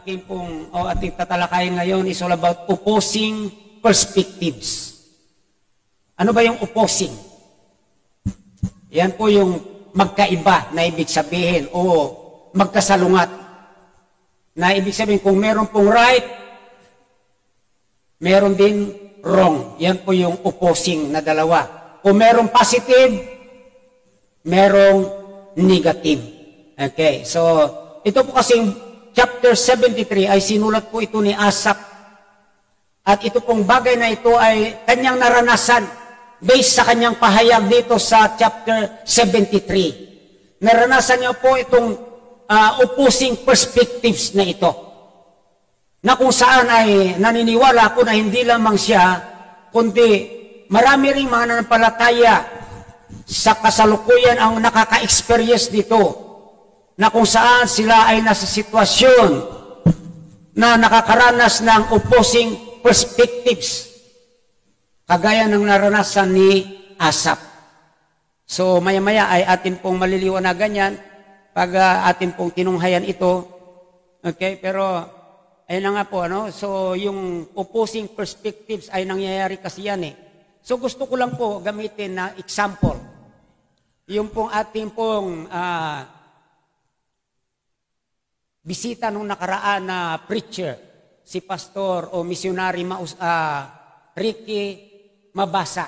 ating tatalakayin ngayon is all about opposing perspectives. Ano ba yung opposing? Yan po yung magkaiba na ibig sabihin o magkasalungat. Na ibig sabihin kung meron pong right, meron din wrong. Yan po yung opposing na dalawa. Kung meron positive, merong negative. Okay, so ito po kasing chapter 73 ay sinulat po ito ni Asaph. At ito pong bagay na ito ay kanyang naranasan based sa kanyang pahayag dito sa chapter 73. Naranasan niya po itong opposing perspectives na ito. Na kung saan ay naniniwala ko na hindi lamang siya, kundi marami ring mga nanampalataya sa kasalukuyan ang nakaka-experience dito. Na kung saan sila ay nasa sitwasyon na nakakaranas ng opposing perspectives. Kagaya ng naranasan ni Asaph. So maya-maya ay atin pong maliliwanagan yan pag atin pong tinunghayan ito. Okay, pero ayun na nga po, ano? So yung opposing perspectives ay nangyayari kasi yan eh. So gusto ko lang po gamitin na example. Yung pong ating pong bisita nung nakaraan na preacher, si pastor o missionary Ricky Mabasa,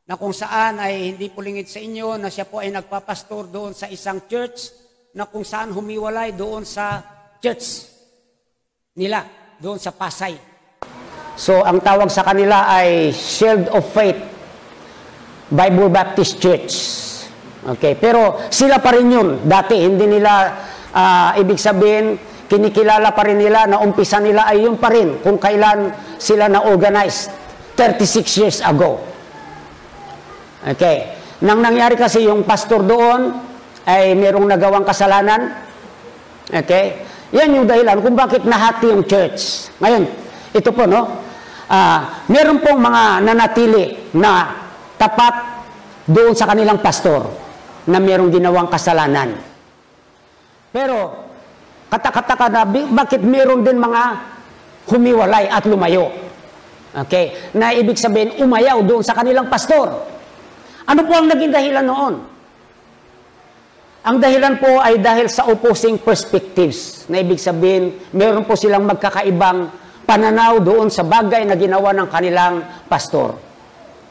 na kung saan ay hindi pulingid sa inyo na siya po ay nagpapastor doon sa isang church na kung saan humiwalay doon sa church nila, doon sa Pasay. So ang tawag sa kanila ay Shield of Faith Bible Baptist Church. Okay, pero sila pa rin yun dati, hindi nila ibig sabihin, kinikilala pa rin nila na umpisa nila ay yun pa rin kung kailan sila na-organized 36 years ago. Okay. Nang nangyari kasi yung pastor doon ay merong nagawang kasalanan. Okay. Yan yung dahilan kung bakit nahati yung church. Ngayon, ito po, no? Meron pong mga nanatili na tapat doon sa kanilang pastor na merong ginawang kasalanan. Pero, katakataka na, bakit meron din mga humiwalay at lumayo? Okay? Na ibig sabihin, umayaw doon sa kanilang pastor. Ano po ang naging dahilan noon? Ang dahilan po ay dahil sa opposing perspectives. Na ibig sabihin, meron po silang magkakaibang pananaw doon sa bagay na ginawa ng kanilang pastor.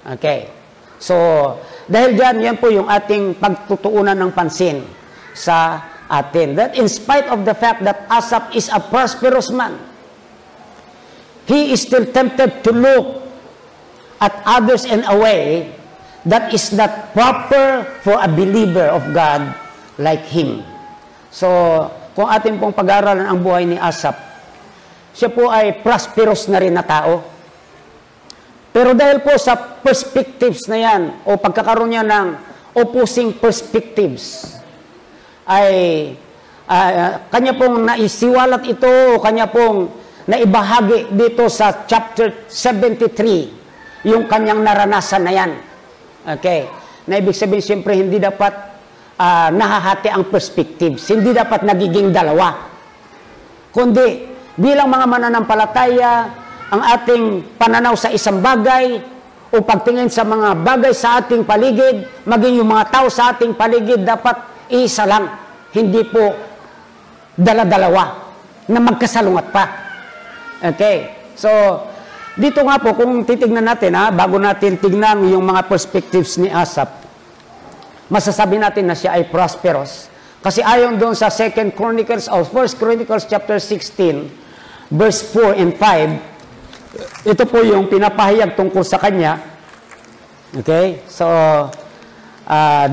Okay? So, dahil dyan, yan po yung ating pagtutuunan ng pansin sa atin. That in spite of the fact that Asaph is a prosperous man, he is still tempted to look at others in a way that is not proper for a believer of God like him. So, kung atin pong pag-aaralan ang buhay ni Asaph, siya po ay prosperous na rin na tao. Pero dahil po sa perspectives na yan, o pagkakaroon niya ng opposing perspectives, ay kanya pong naisiwalat ito, kanya pong naibahagi dito sa chapter 73, yung kanyang naranasan na yan. Okay. Na ibig sabihin, siyempre, hindi dapat nahahati ang perspectives. Hindi dapat nagiging dalawa. Kundi, bilang mga mananampalataya, ang ating pananaw sa isang bagay, o pagtingin sa mga bagay sa ating paligid, maging yung mga tao sa ating paligid, dapat isa lang, hindi po dala-dalawa na magkasalungat pa. Okay. So, dito nga po, kung titignan natin, bago natin tignan yung mga perspectives ni Asaph, masasabi natin na siya ay prosperous. Kasi ayon doon sa 2 Chronicles or 1 Chronicles chapter 16, verse 4 and 5, ito po yung pinapahayag tungkol sa kanya. Okay. So,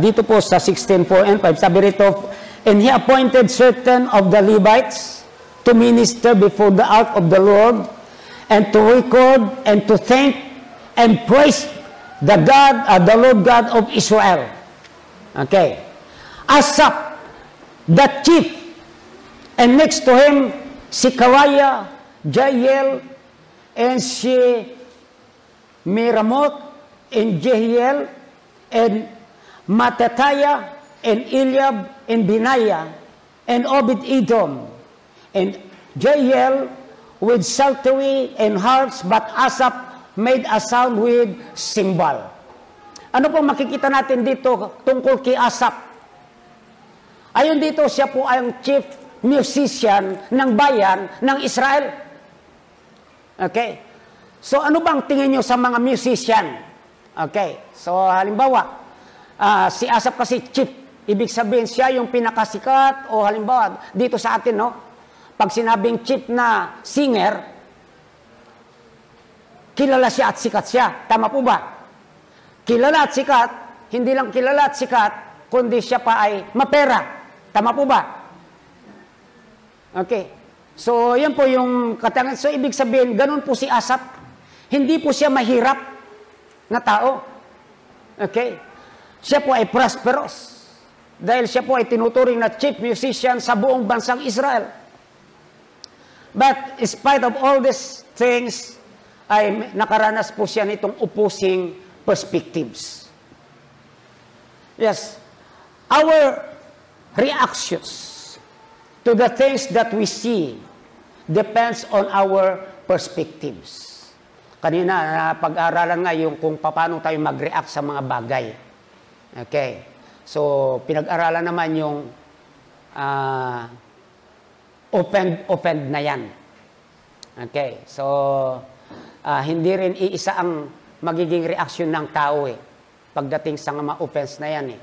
dito po sa 16:4 and 5, sabi rito, and he appointed certain of the Levites to minister before the ark of the Lord, and to record, and to thank, and praise the Lord God of Israel. Okay. Asaph, the chief, and next to him, Zechariah, Jael, and Miramoth, and Jehiel, and Mattatiah, and Eliab, and Benaiah, and Obed-Edom, and Jael with psaltery and harps, but Asaph made a sound with cymbal. Ano po makikita natin dito tungkol kay Asaph? Ayon dito, siya po ang chief musician ng bayan ng Israel. Okay? So ano bang tingin nyo sa mga musician? Okay? So halimbawa, si Asaph kasi chief. Ibig sabihin siya yung pinakasikat, o halimbawa dito sa atin, no? Pag sinabing chief na singer, kilala siya at sikat siya. Tama po ba? Kilala at sikat, hindi lang kilala at sikat, kundi siya pa ay mapera. Tama po ba? Okay. So, yan po yung katangan. So, ibig sabihin, ganun po si Asaph. Hindi po siya mahirap na tao. Okay. Siya po ay prosperous. Dahil siya po ay tinuturing na chief musician sa buong bansang Israel. But in spite of all these things, ay nakaranas po siya nitong opposing perspectives. Yes. Our reactions to the things that we see depends on our perspectives. Kanina, pag-aralan nga yung kung paano tayo mag-react sa mga bagay. Okay. So, pinag-aralan naman yung offend na yan. Okay. So, hindi rin iisa ang magiging reaksyon ng tao eh. Pagdating sa mga offense na yan eh.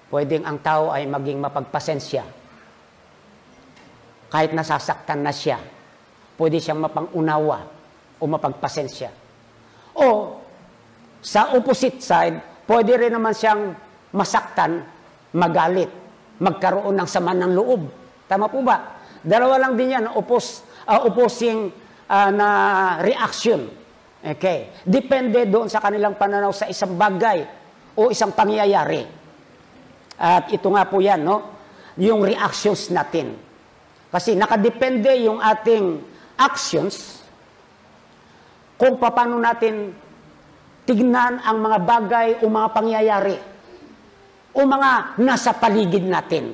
Pwedeng ang tao ay maging mapagpasensya. Kahit nasasaktan na siya, pwede siyang mapangunawa o mapagpasensya. O, sa opposite side, pwede rin naman siyang masaktan, magalit, magkaroon ng sama ng loob. Tama po ba? Dalawa lang din yan, opposing na reaction. Okay. Depende doon sa kanilang pananaw sa isang bagay o isang pangyayari. At ito nga po yan, no? Yung reactions natin. Kasi nakadepende yung ating actions kung paano natin tignan ang mga bagay o mga pangyayari o mga nasa paligid natin.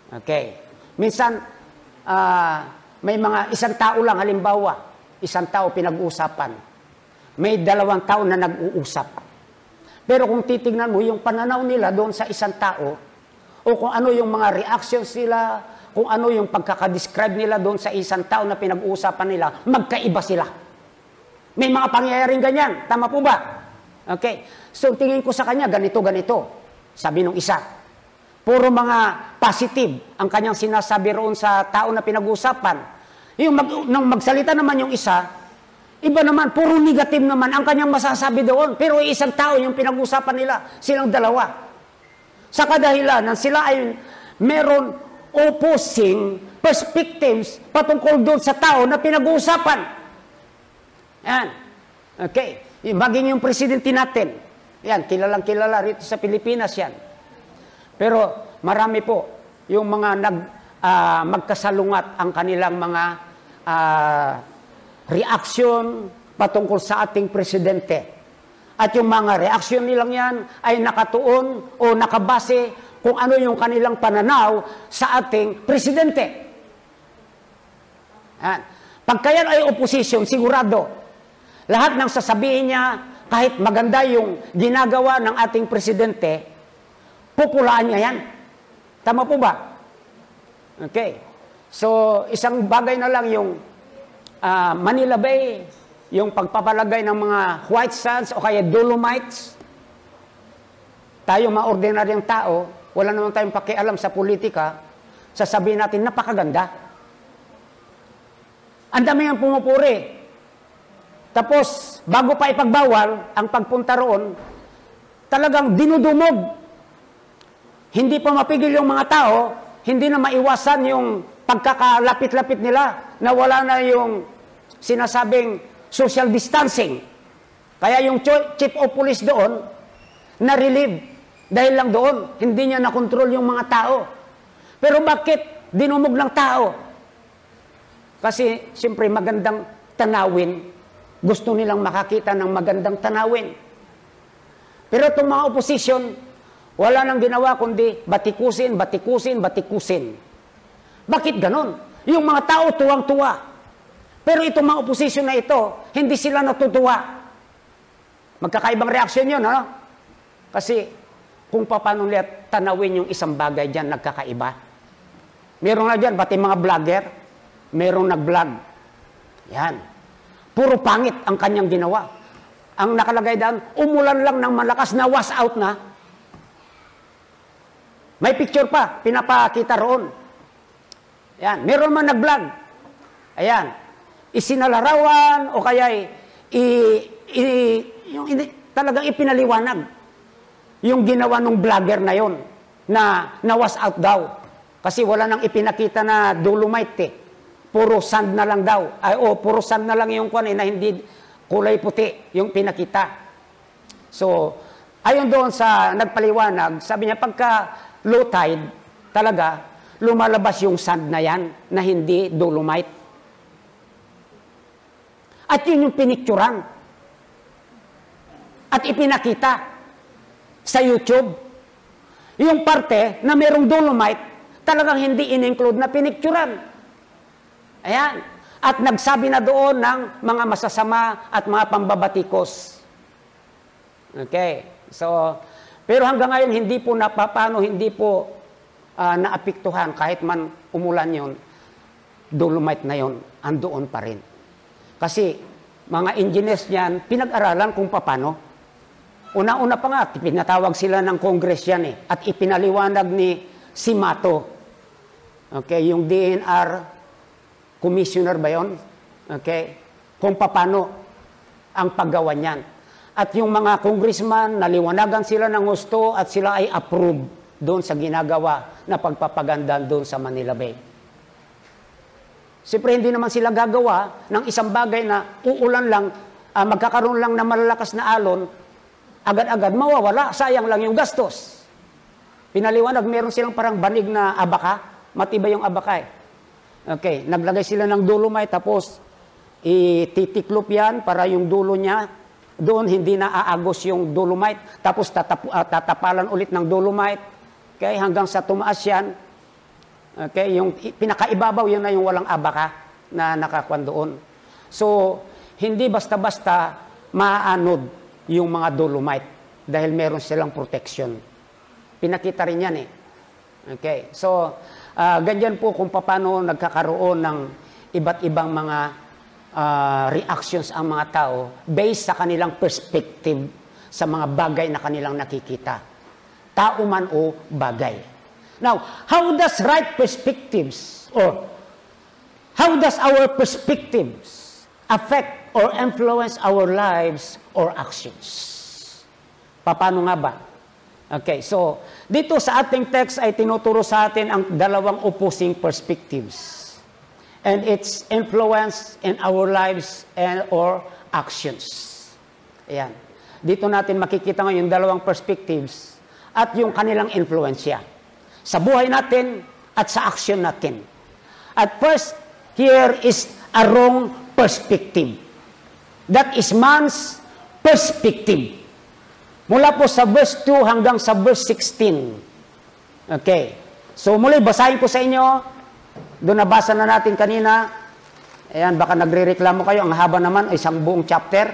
Okay. Minsan, may mga isang tao lang, halimbawa, isang tao pinag-uusapan. May dalawang tao na nag-uusap. Pero kung titignan mo yung pananaw nila doon sa isang tao, o kung ano yung mga reactions nila, kung ano yung pagkakadescribe nila doon sa isang tao na pinag-uusapan nila, magkaiba sila. May mga pangyayaring ganyan. Tama po ba? Okay. So, tingin ko sa kanya, ganito, ganito. Sabi nung isa. Puro mga positive ang kanyang sinasabi roon sa tao na pinag-uusapan. Nang magsalita naman yung isa, iba naman, puro negative naman ang kanyang masasabi doon. Pero isang tao yung pinag-uusapan nila, silang dalawa. Sa kadahilanan, sila ay meron opposing perspectives patungkol doon sa tao na pinag-uusapan. Yan. Okay. Maging yung presidente natin. Yan, kilalang kilala rito sa Pilipinas yan. Pero marami po yung mga magkasalungat ang kanilang mga reaksyon patungkol sa ating presidente. At yung mga reaksyon nilang yan ay nakatuon o nakabase kung ano yung kanilang pananaw sa ating presidente. Yan. Pagka yan ay opposition, sigurado, lahat ng sasabihin niya, kahit maganda yung ginagawa ng ating presidente, pupulaan niya yan. Tama po ba? Okay. So, isang bagay na lang yung Manila Bay, yung pagpapalagay ng mga white sands o kaya dolomites. Tayo, mga ordinaryong tao, wala naman tayong pakialam sa politika, sasabihin natin, napakaganda. Ang dami ang pumupuri. Tapos, bago pa ipagbawal ang pagpunta roon, talagang dinudumog. Hindi pa mapigil yung mga tao, hindi na maiwasan yung pagkakalapit-lapit nila, na wala na yung sinasabing social distancing. Kaya yung chief of police doon, na-relieve. Dahil lang doon, hindi niya nakontrol yung mga tao. Pero bakit dinumog ng tao? Kasi, siyempre, magandang tanawin. Gusto nilang makakita ng magandang tanawin. Pero itong mga opposition, wala nang ginawa kundi batikusin, batikusin, batikusin. Bakit ganon? Yung mga tao tuwang-tuwa. Pero itong mga oposisyon na ito, hindi sila natutuwa. Magkakaibang reaksyon yun, ano? Kasi kung paano nila tanawin yung isang bagay dyan, nagkakaiba. Meron na dyan, pati mga vlogger, merong nag-vlog. Yan. Puro pangit ang kanyang ginawa. Ang nakalagay doon, umulan lang ng malakas na wash out na. May picture pa, pinapakita roon. Yan. Meron man nag-vlog. Ayan. Isinalarawan o kaya talagang ipinaliwanag yung ginawa ng vlogger na yon na wash out daw. Kasi wala nang ipinakita na dolomite eh. Puro sand na lang daw. Puro sand na lang yung na hindi kulay puti yung pinakita. So, ayon doon sa nagpaliwanag, sabi niya pagka low tide, talaga, lumalabas yung sand na yan na hindi dolomite. At yun yung pinicturan. At ipinakita sa YouTube. Yung parte na merong dolomite, talagang hindi in-include na pinicturan. Ayan. At nagsabi na doon ng mga masasama at mga pambabatikos. Okay. So, pero hanggang ngayon, hindi po hindi po naapektuhan kahit man umulan yon, dolomite na yon, andoon pa rin. Kasi mga engineers niyan, pinag-aralan kung paano. Una-una pa nga, pinatawag sila ng Congress yan eh. At ipinaliwanag ni Simato. Okay, yung DNR commissioner ba yun? Okay, kung paano ang paggawa niyan. At yung mga congressman, naliwanagan sila ng gusto at sila ay approve doon sa ginagawa na pagpapaganda doon sa Manila Bay. Siyempre, hindi naman sila gagawa ng isang bagay na uulan lang, magkakaroon lang na malalakas na alon, agad-agad mawawala, sayang lang yung gastos. Pinaliwanag, meron silang parang banig na abaka, matibay yung abaka eh. Okay, naglagay sila ng dolomite, tapos ititiklop yan para yung dulo niya, doon hindi na aagos yung dolomite, tapos tatapalan ulit ng dolomite, okay, hanggang sa tumaas yan. Okay, yung pinakaibabaw yun na yung walang abaka na nakakuan doon. So, hindi basta-basta maanod yung mga dolomite dahil meron silang protection. Pinakita rin yan eh. Okay, so, ganyan po kung paano nagkakaroon ng iba't ibang mga reactions ang mga tao based sa kanilang perspective sa mga bagay na kanilang nakikita. Tao man o bagay. Now, how does right perspectives or how does our perspectives affect or influence our lives or actions? Paano nga ba? Okay, so dito sa ating text ay tinuturo sa atin ang dalawang opposing perspectives and its influence in our lives and or actions. Ayan. Dito natin makikita ngayon yung dalawang perspectives at yung kanilang influensya sa buhay natin at sa action natin. At first, here is a wrong perspective. That is man's perspective. Mula po sa verse 2 hanggang sa verse 16. Okay. So muli, basahin ko sa inyo. Doon nabasa na natin kanina. Ayan, baka nagre-reklamo kayo. Ang haba naman, isang buong chapter.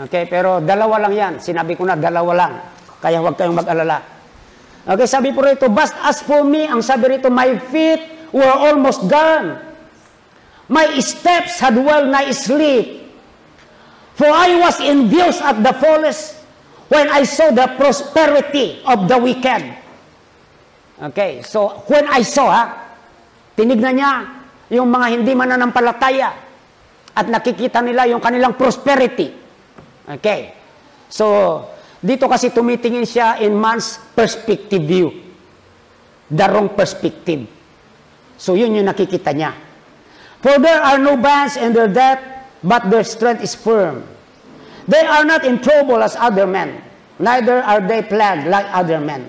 Okay, pero dalawa lang yan. Sinabi ko na, dalawa lang. Kaya huwag kayong mag-alala. Okay, sabi po rito, but as for me, ang sabi rito, my feet were almost gone. My steps had well nigh sleep. For I was envious at the fullest when I saw the prosperity of the wicked. Okay, so when I saw, tinignan niya yung mga hindi mananampalataya at nakikita nila yung kanilang prosperity. Okay, so dito kasi tumitingin siya in man's perspective view. The wrong perspective. So yun yung nakikita niya. For there are no bands in their death, but their strength is firm. They are not in trouble as other men, neither are they plagued like other men.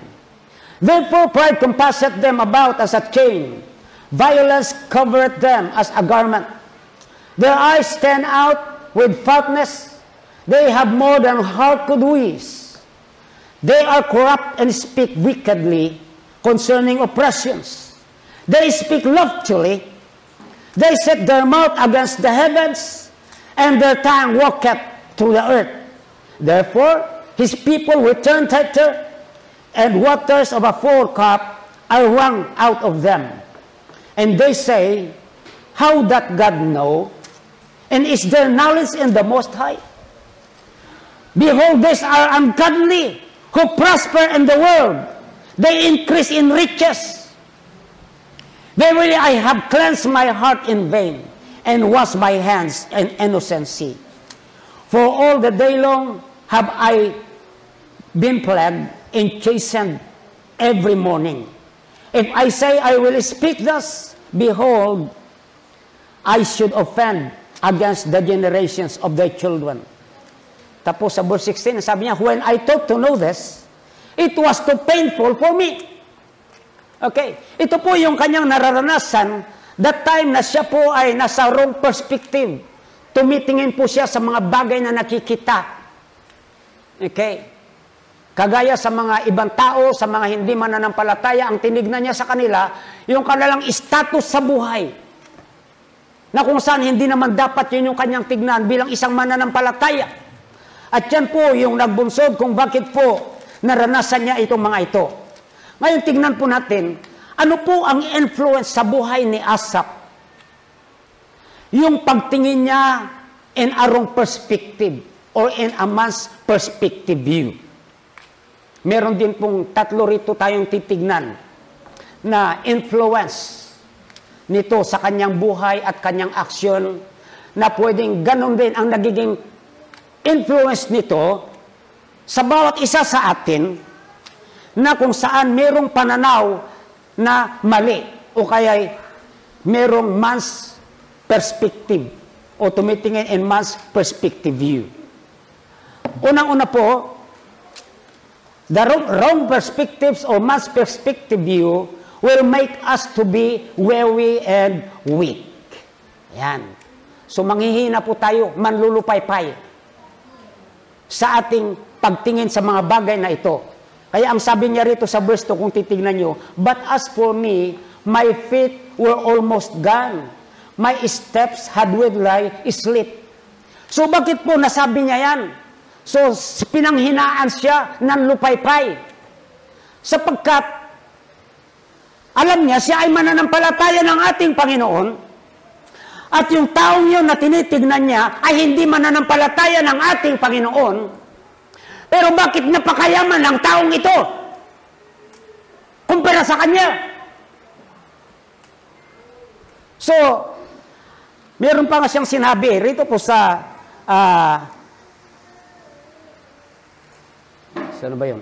Therefore pride compasseth them about as a chain. Violence covereth them as a garment. Their eyes stand out with fatness. They have more than heart could wish. They are corrupt and speak wickedly concerning oppressions. They speak loftily They set their mouth against the heavens, and their tongue walketh through the earth. Therefore, his people will turn thither, and waters of a full cup are wrung out of them. And they say, how doth God know? And is there knowledge in the Most High? Behold, these are ungodly, who prosper in the world. They increase in riches. Verily, I have cleansed my heart in vain, and washed my hands in innocency. For all the day long have I been plagued and chastened every morning. If I say I will speak thus, behold, I should offend against the generations of their children. Tapos sa verse 16, sabi niya, when I thought to know this, it was too painful for me. Okay, ito po yung kanyang nararanasan that time na siya po ay nasa wrong perspective. Tumitingin po siya sa mga bagay na nakikita. Okay, kagaya sa mga ibang tao, sa mga hindi mananampalataya, ang tinignan niya sa kanila, yung kanilang status sa buhay. Na kung saan hindi naman dapat yun yung kanyang tignan bilang isang mananampalataya. At yan po yung nagbunsod kung bakit po naranasan niya itong mga ito. Ngayon, tignan po natin, ano po ang influence sa buhay ni Asaph? Yung pagtingin niya in a wrong perspective or in a man's perspective view. Meron din pong tatlo rito tayong titignan na influence nito sa kanyang buhay at kanyang aksyon na pwedeng ganon din ang nagiging influence nito sa bawat isa sa atin na kung saan merong pananaw na mali o kaya merong man's perspective o tumitingin in man's perspective view. Unang-una po, the wrong perspectives or man's perspective view will make us to be weary and weak. Yan. So manghihina po tayo, manlulupay-pay sa ating pagtingin sa mga bagay na ito. Kaya ang sabi niya rito sa verse 2, kung titignan nyo, but as for me, my feet were almost gone. My steps had with sleep. So bakit po nasabi niya yan? So pinanghinaan siya ng lupaypay. Sapagkat alam niya, siya ay mananampalataya ng ating Panginoon. At yung taong yun na tinitignan niya ay hindi mananampalataya ng ating Panginoon. Pero bakit napakayaman ng taong ito kumpara sa kanya? So, meron pa nga siyang sinabi rito po sa saan ba yun?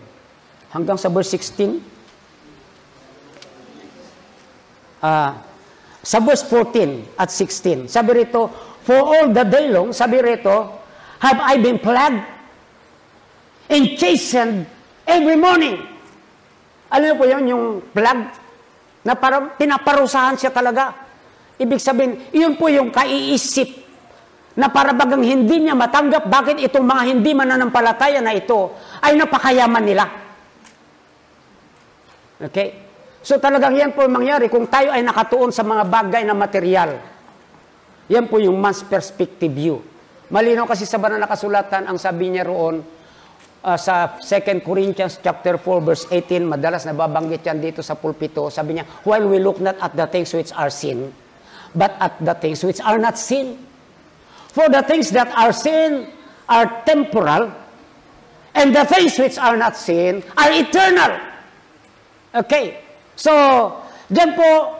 Hanggang sa verse 16. Sa verse 14 at 16. Sabi rito, for all the day long, sabi rito, have I been plagued and chastened every morning. Alam niyo po yun, yung plague, na parang pinaparusahan siya talaga. Ibig sabihin, yun po yung kaiisip, na para bagang hindi niya matanggap bakit itong mga hindi mananampalataya na ito ay napakayaman nila. Okay? So talagang yan po mangyari kung tayo ay nakatuon sa mga bagay na material. Yan po yung man's perspective view. Malinaw kasi sa banal na kasulatan, ang sabi niya roon, sa 2 Corinthians chapter 4 verse 18, madalas nababanggit yan dito sa pulpito, sabi niya, while we look not at the things which are sin, but at the things which are not sin. For the things that are sin are temporal, and the things which are not sin are eternal. Okay. So, dyan po,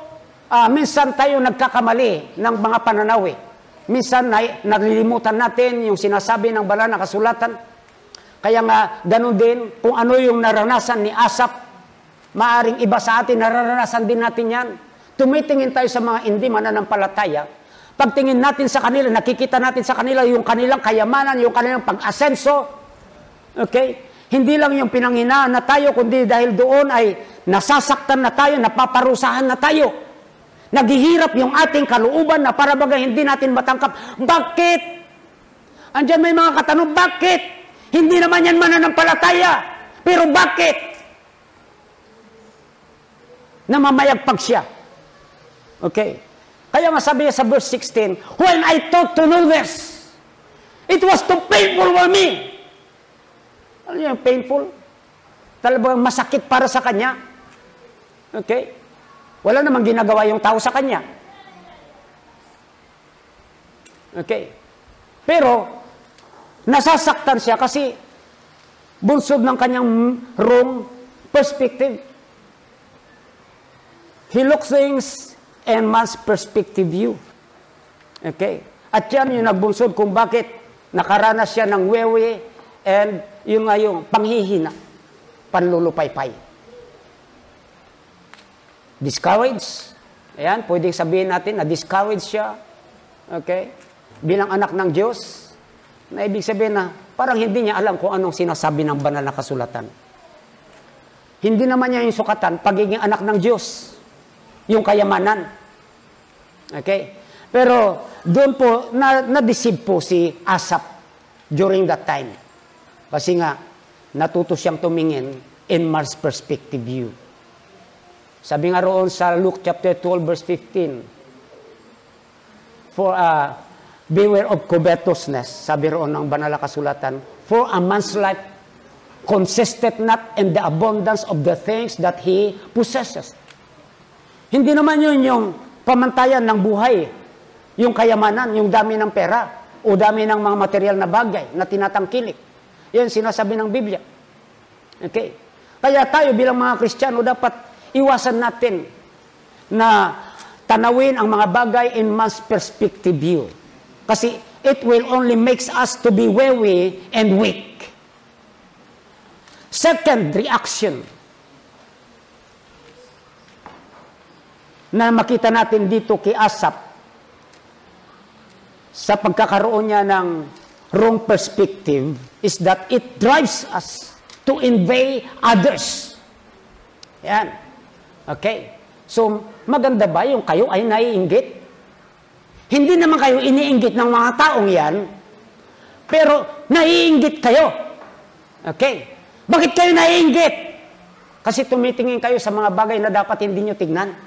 minsan tayo nagkakamali ng mga pananaw. Minsan, naglilimutan natin yung sinasabi ng banal na kasulatan. Kaya nga, ganun din, kung ano yung naranasan ni Asaph, maaring iba sa atin, naranasan din natin yan. Tumitingin tayo sa mga hindi mananampalataya. Pagtingin natin sa kanila, nakikita natin sa kanila yung kanilang kayamanan, yung kanilang pag-asenso. Okay? Hindi lang yung pinanghinaan na tayo, kundi dahil doon ay nasasaktan na tayo, napaparusahan na tayo. Naghihirap yung ating kalooban na para baga hindi natin matangkap. Bakit? Andiyan may mga katanong, bakit? Hindi naman yan mananampalataya. Pero bakit? Namamayagpag siya. Okay. Kaya nga sabi niya sa verse 16, when I thought to know this, it was too painful for me. Ano yung painful? Talagang masakit para sa kanya. Okay? Wala namang ginagawa yung tao sa kanya. Okay? Pero, nasasaktan siya kasi bunsod ng kanyang wrong perspective. He looks things and man's perspective view. Okay? At yan yung nagbunsod kung bakit nakaranas siya ng wewe and yung nga yung panghihina, panlulupaypay. Discouraged. Ayan, pwedeng sabihin natin na discouraged siya. Okay? Bilang anak ng Diyos, na ibig sabihin na parang hindi niya alam kung anong sinasabi ng banal na kasulatan. Hindi naman niya yung sukatan, pagiging anak ng Diyos. Yung kayamanan. Okay? Pero doon po, na-deceive po si Asaph during that time. Kasi nga, natuto siyang tumingin in man's perspective view. Sabi nga roon sa Luke chapter 12 verse 15, beware of covetousness, sabi roon ng banal na kasulatan, for a man's life consisteth not in the abundance of the things that he possesses. Hindi naman yun yung pamantayan ng buhay, yung kayamanan, yung dami ng pera, o dami ng mga material na bagay na tinatangkilik. Yan sinasabi ng Biblia. Okay? Kaya tayo bilang mga Kristiyano dapat iwasan natin na tanawin ang mga bagay in man's perspective view. Kasi it will only makes us to be weary and weak. Second reaction na makita natin dito kay Asaph sa pagkakaroon niya ng wrong perspective is that it drives us to envy others. Yan. Okay. So, maganda ba yung kayo ay naiinggit? Hindi naman kayo iniinggit ng mga taong yan, pero naiinggit kayo. Okay. Bakit kayo naiinggit? Kasi tumitingin kayo sa mga bagay na dapat hindi nyo tignan.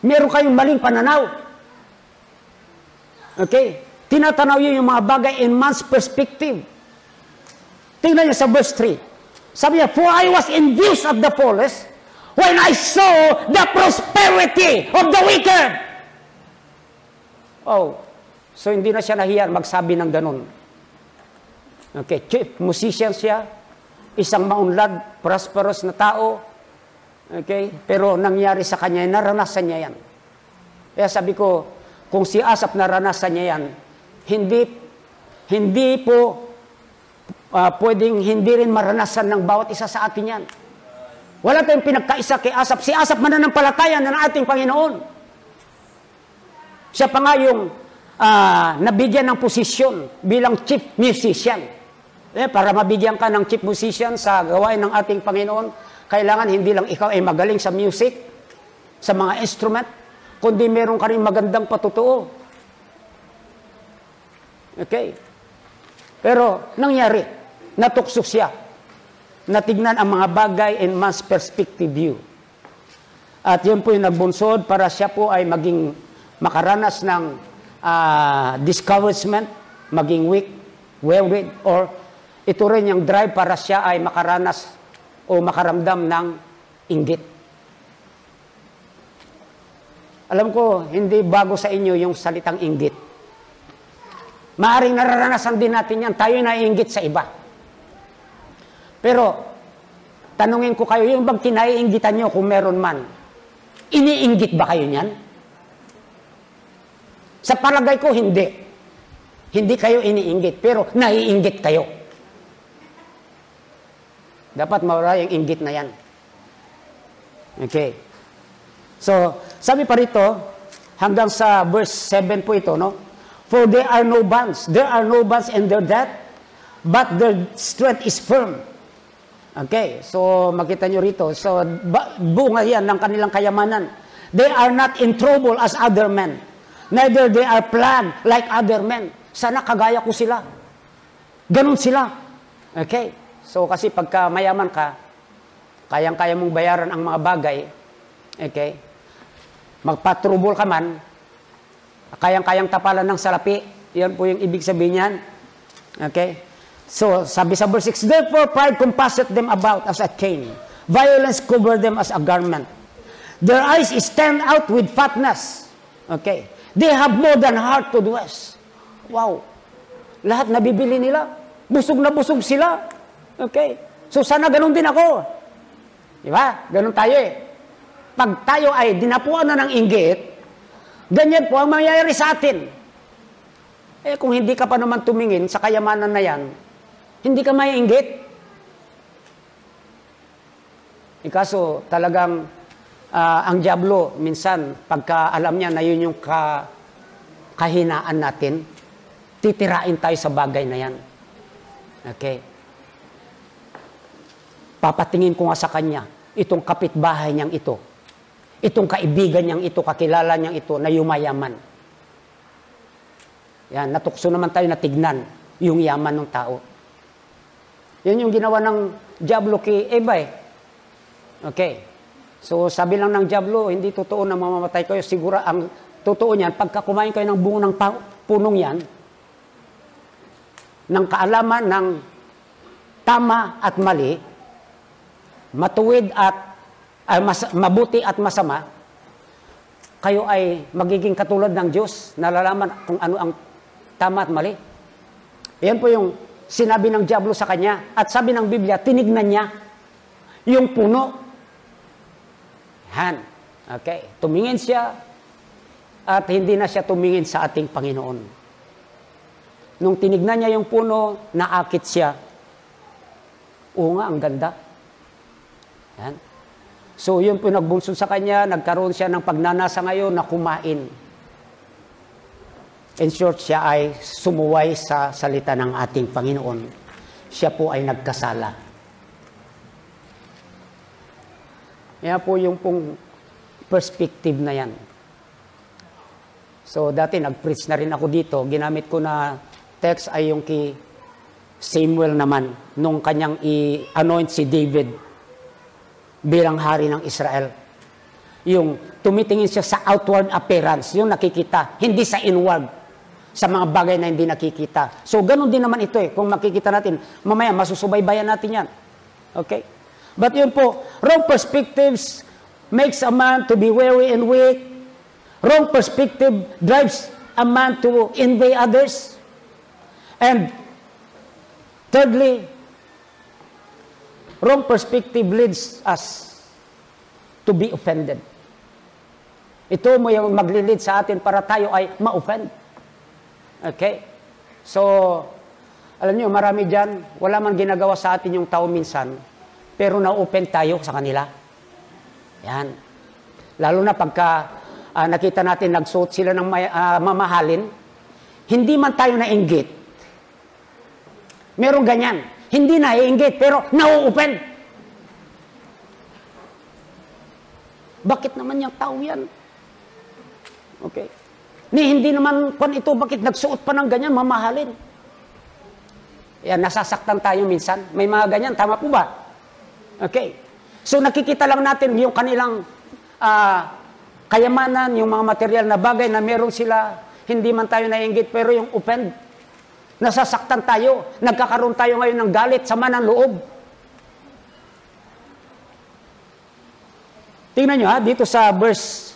Meron kayong maling pananaw. Okay? Tinatanaw yun yung mga bagay in man's perspective. Tingnan niyo sa verse 3. Sabi niya, for I was envious of the fullest when I saw the prosperity of the wicked. Oh, so hindi na siya nahiyan magsabi ng ganun. Okay, chief musician siya, isang maunlad, prosperous na tao. Okay, pero nangyari sa kanya, naranasan niya yan. Kaya sabi ko, kung si Asaph naranasan niya yan, hindi po pwedeng hindi rin maranasan ng bawat isa sa atin yan. Wala tayong pinagkaisa kay Asaph. Si Asaph mananampalataya ng ating Panginoon. Siya pa nga yung nabigyan ng posisyon bilang chief musician. Para mabigyan ka ng chief musician sa gawain ng ating Panginoon, kailangan hindi lang ikaw ay magaling sa music, sa mga instrument, kundi meron ka rin magandang patutuo. Okay? Pero nangyari, natukso siya, natignan ang mga bagay in man's perspective view. At yun po yung nagbunsod para siya po ay maging makaranas ng discouragement, maging weak, wearied, or ito rin yung drive para siya ay makaranas o makaramdam ng inggit. Alam ko, hindi bago sa inyo yung salitang inggit. Maaring nararanasan din natin yan. Tayo naiinggit sa iba. Pero, tanungin ko kayo, yung bang kinaiinggitan nyo kung meron man, iniinggit ba kayo niyan? Sa palagay ko, hindi. Hindi kayo iniinggit, pero naiinggit kayo. Dapat mawala yung inggit na yan. Okay. So, sabi pa rito, hanggang sa verse 7 po ito, no? For there are no bonds in their death, but their strength is firm. Okay, so makita nyo rito. So, bunga yan ng kanilang kayamanan. They are not in trouble as other men. Neither they are plagued like other men. Sana kagaya ko sila. Ganun sila. Okay, so kasi pagka mayaman ka, kayang-kaya mong bayaran ang mga bagay. Okay, magpatrubol ka man, kayang-kayang tapalan ng salapi. Yan po yung ibig sabihin niyan. Okay? So, sabi sa verse 6, therefore pride compasseth them about as a chain. Violence covered them as a garment. Their eyes stand out with fatness. Okay? They have more than heart to do us. Wow. Lahat nabibili nila. Busog na busog sila. Okay? So, sana ganun din ako. Di ba? Ganun tayo eh. Pag tayo ay dinapuan na ng inggit, ganyan po ang mangyayari sa atin. Eh, kung hindi ka pa naman tumingin sa kayamanan na yan, hindi ka maiinggit. Kaso talagang ang diablo, minsan, pagka alam niya na yun yung kahinaan natin, titirain tayo sa bagay na yan. Okay? Papatingin ko nga sa kanya, itong kapitbahay niyang ito, itong kaibigan niyang ito, kakilala niyang ito, na yumayaman. Yan, natukso naman tayo na tignan yung yaman ng tao. Yan yung ginawa ng diablo kay Eva eh. Okay. So, sabi lang ng diablo, hindi totoo na mamamatay kayo. Siguro ang totoo niyan, pagka kumain kayo ng bunga ng punong yan, ng kaalaman ng tama at mali, matuwid at mabuti at masama, kayo ay magiging katulad ng Diyos, nalalaman kung ano ang tama at mali. Yan po yung sinabi ng diablo sa kanya. At sabi ng Biblia, tinignan niya yung puno. Yan. Okay. Tumingin siya at hindi na siya tumingin sa ating Panginoon. Nung tinignan niya yung puno, naakit siya. Oo nga, ang ganda. Yan. So, yun po nagbunsod sa kanya, nagkaroon siya ng pagnanasa ngayon na kumain. In short, siya ay sumuway sa salita ng ating Panginoon. Siya po ay nagkasala. Yan po yung pong perspective na yan. So, dati nag-preach na rin ako dito. Ginamit ko na text ay yung kay Samuel naman, nung kanyang i-anoint si David bilang hari ng Israel. Yung tumitingin siya sa outward appearance, yung nakikita, hindi sa inward, sa mga bagay na hindi nakikita. So, ganun din naman ito eh. Kung makikita natin, mamaya masusubaybayan natin yan. Okay? But yun po, wrong perspectives makes a man to be weary and weak. Wrong perspective drives a man to envy others. And thirdly, wrong perspective leads us to be offended. Ito mo yung maglilid sa atin para tayo ay ma-offend. Okay? So, alam niyo, marami dyan, wala man ginagawa sa atin yung tao minsan, pero na-open tayo sa kanila. Yan. Lalo na pagka nakita natin nagsuot sila ng mamahalin, hindi man tayo nainggit. Merong ganyan. Hindi naiinggit, pero na-open. Bakit naman yung tao yan? Okay. Hindi naman kung ito, bakit nagsuot pa ng ganyan, mamahalin? Yan, nasasaktan tayo minsan. May mga ganyan, tama po ba? Okay. So nakikita lang natin yung kanilang kayamanan, yung mga material na bagay na meron sila, hindi man tayo naiinggit, pero yung offend, nasasaktan tayo, nagkakaroon tayo ngayon ng galit, sama ng loob. Tingnan nyo dito sa verse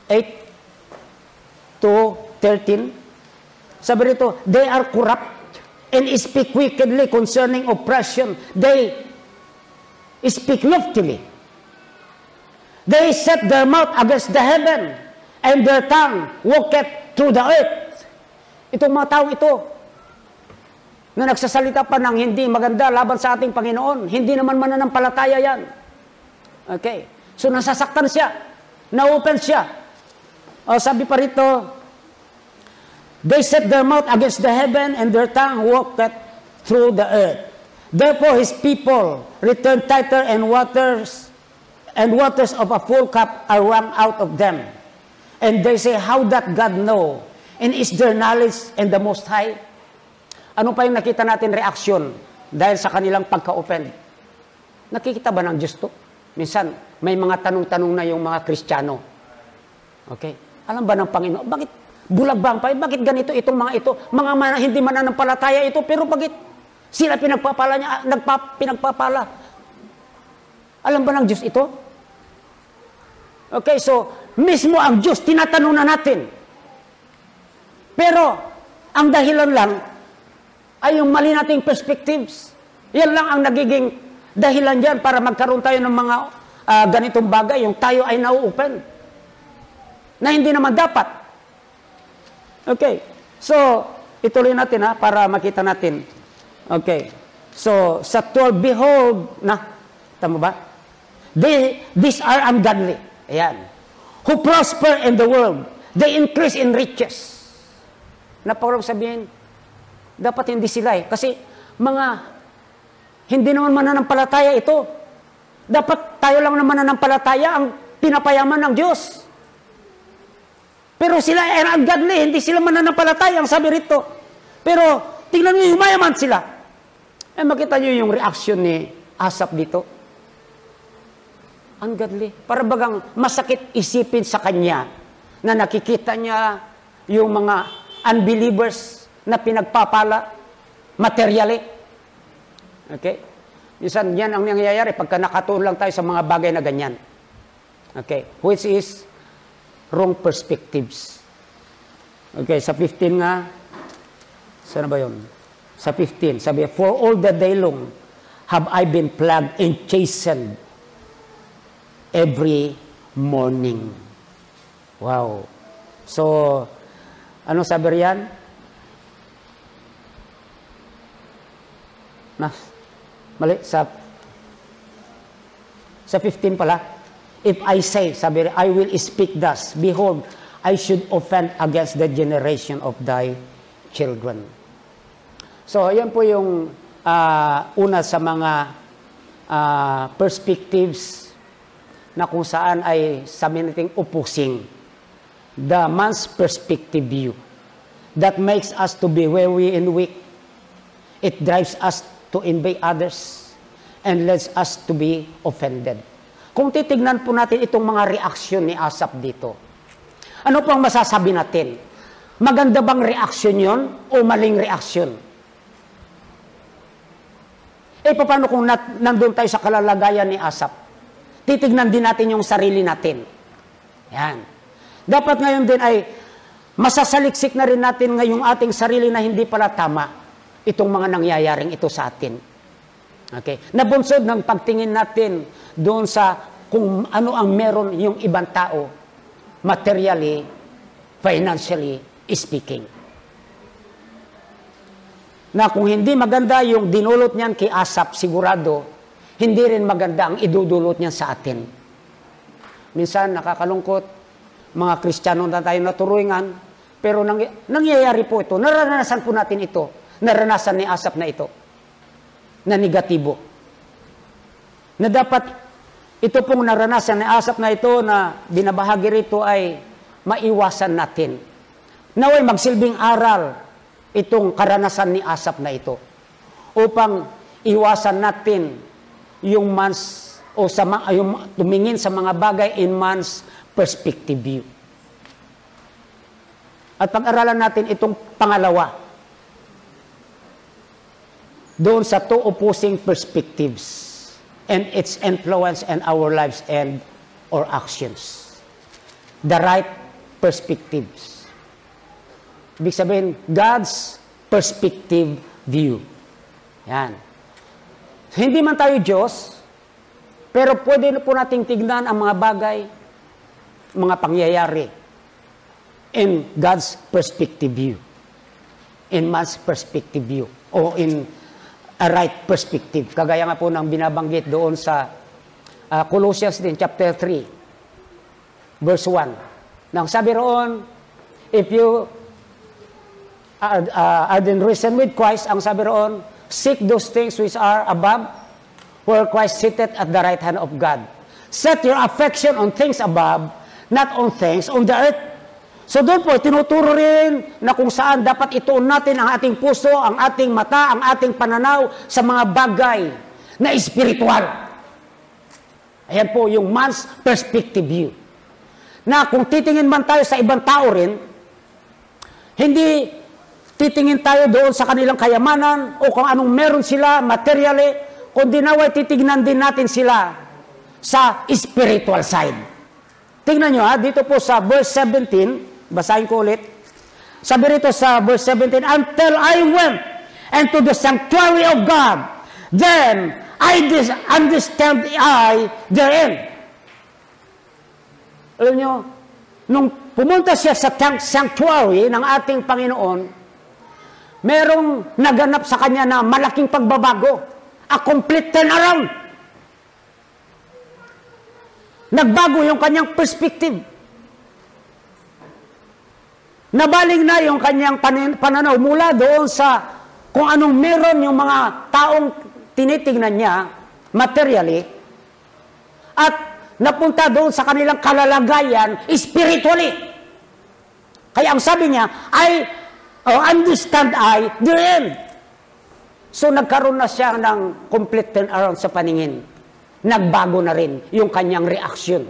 8 to 13, sabi rito, they are corrupt and speak wickedly concerning oppression. They speak loftily. They set their mouth against the heaven, and their tongue walketh through the earth. Itong mga taong ito, na nagsasalita pa ng hindi maganda laban sa ating Panginoon, hindi naman mananampalataya yan. Okay. So nasasaktan siya, na-open siya. Sabi pa rito, they set their mouth against the heaven, and their tongue walketh through the earth. Therefore his people return tighter, and waters of a full cup are run out of them. And they say, how that God know? And is there knowledge in the Most High? Ano pa yung nakita natin reaksyon dahil sa kanilang pagka-offend? Nakikita ba ng Diyos to? Minsan, may mga tanong-tanong na yung mga Kristiyano. Okay? Alam ba ng Panginoon, bakit bulag ba ang Panginoon? Bakit ganito itong mga ito? Mga hindi mananampalataya ito, pero bakit sila pinagpapala niya, pinagpapala? Alam ba ng Diyos ito? Okay, so, mismo ang Diyos, tinatanong na natin. Pero, ang dahilan lang, ay yung mali nating perspectives. Yan lang ang nagiging dahilan dyan para magkaroon tayo ng mga ganitong bagay, yung tayo ay na-open. Na hindi naman dapat. Okay, so, ituloy natin para makita natin. Okay, so, sa 12, behold, tama ba? These are ungodly. Ayan. Who prosper in the world. They increase in riches. Napakarang sabihin, dapat hindi sila kasi hindi naman mananampalataya ito. Dapat tayo lang naman mananampalataya ang pinapayaman ng Diyos. Pero sila ay ungodly, hindi sila mananampalataya, ang sabi rito. Pero, tingnan niyo, yumayaman sila. Makita niyo yung reaction ni Asaph dito. Ungodly. Para bagang masakit isipin sa kanya na nakikita niya yung mga unbelievers na pinagpapala materially. Okay? Minsan yan ang nangyayari pagka nakatuon lang tayo sa mga bagay na ganyan. Okay? Which is wrong perspectives. Okay, sa 15 nga, saan ba yun? Sa 15, sabi, for all the day long have I been plagued and chastened every morning. Wow. So, ano sabi riyan? Mali, sa 15 pala. If I say, sabi riyan, I will speak thus, behold, I should offend against the generation of thy children. So, yan po yung una sa mga perspectives na kung saan ay sabi natin opposing. The man's perspective view that makes us to be weary and weak. It drives us to envy others and leads us to be offended. Kung titignan po natin itong mga reaksyon ni Asaph dito, ano po ang masasabi natin? Maganda bang reaksyon yon o maling reaksyon? Paano kung nandun tayo sa kalalagayan ni Asaph? Titignan din natin yung sarili natin. Yan. Dapat ngayon din ay masasaliksik na rin natin ngayong ating sarili na hindi pala tama itong mga nangyayaring ito sa atin. Okay? Nabunsod ng pagtingin natin doon sa kung ano ang meron yung ibang tao, materially, financially speaking. Na kung hindi maganda yung dinulot niyan kay Asaph, sigurado, hindi rin maganda ang idudulot niya sa atin. Minsan, nakakalungkot, mga Kristiyano na tayo naturuingan, pero nangyayari po ito. Naranasan po natin ito. Naranasan ni Asaph na ito. Na negatibo. Na dapat, ito pong naranasan ni Asaph na ito na binabahagi rito ay maiwasan natin. Naway magsilbing aral itong karanasan ni Asaph na ito. Upang iwasan natin yung man's o yung tumingin sa mga bagay in man's perspective view. At pag-aralan natin itong pangalawa doon sa two opposing perspectives and its influence in our lives and our actions. The right perspectives. Ibig sabihin, God's perspective view. Yan. Hindi man tayo Diyos, pero pwede po nating tignan ang mga bagay, mga pangyayari in God's perspective view, in man's perspective view, o in a right perspective. Kagaya nga po ng binabanggit doon sa Colossians din, chapter 3, verse 1. Nang sabi roon, if you are then risen with Christ, ang sabi roon, seek those things which are above, where Christ sitteth at the right hand of God. Set your affection on things above, not on things on the earth. So doon po, tinuturo rin na kung saan dapat ituon natin ang ating puso, ang ating mata, ang ating pananaw sa mga bagay na espiritual. Ayan po yung man's perspective view. na kung titingin man tayo sa ibang tao rin, hindi titingin tayo doon sa kanilang kayamanan o kung anong meron sila, materially, kundi naway titignan din natin sila sa spiritual side. Tingnan nyo dito po sa verse 17, basahin ko ulit. Sabi rito sa verse 17, until I went into the sanctuary of God, then I understand I therein. Alam nyo, nung pumunta siya sa sanctuary ng ating Panginoon, merong naganap sa kanya na malaking pagbabago. A complete turnaround. Nagbago yung kanyang perspective. Nabaling na yung kanyang pananaw mula doon sa kung anong meron yung mga taong tinitingnan niya materially at napunta doon sa kanilang kalalagayan spiritually. Kaya ang sabi niya, understand I therein. So nagkaroon na siya ng complete turnaround sa paningin. Nagbago na rin yung kanyang reaksyon.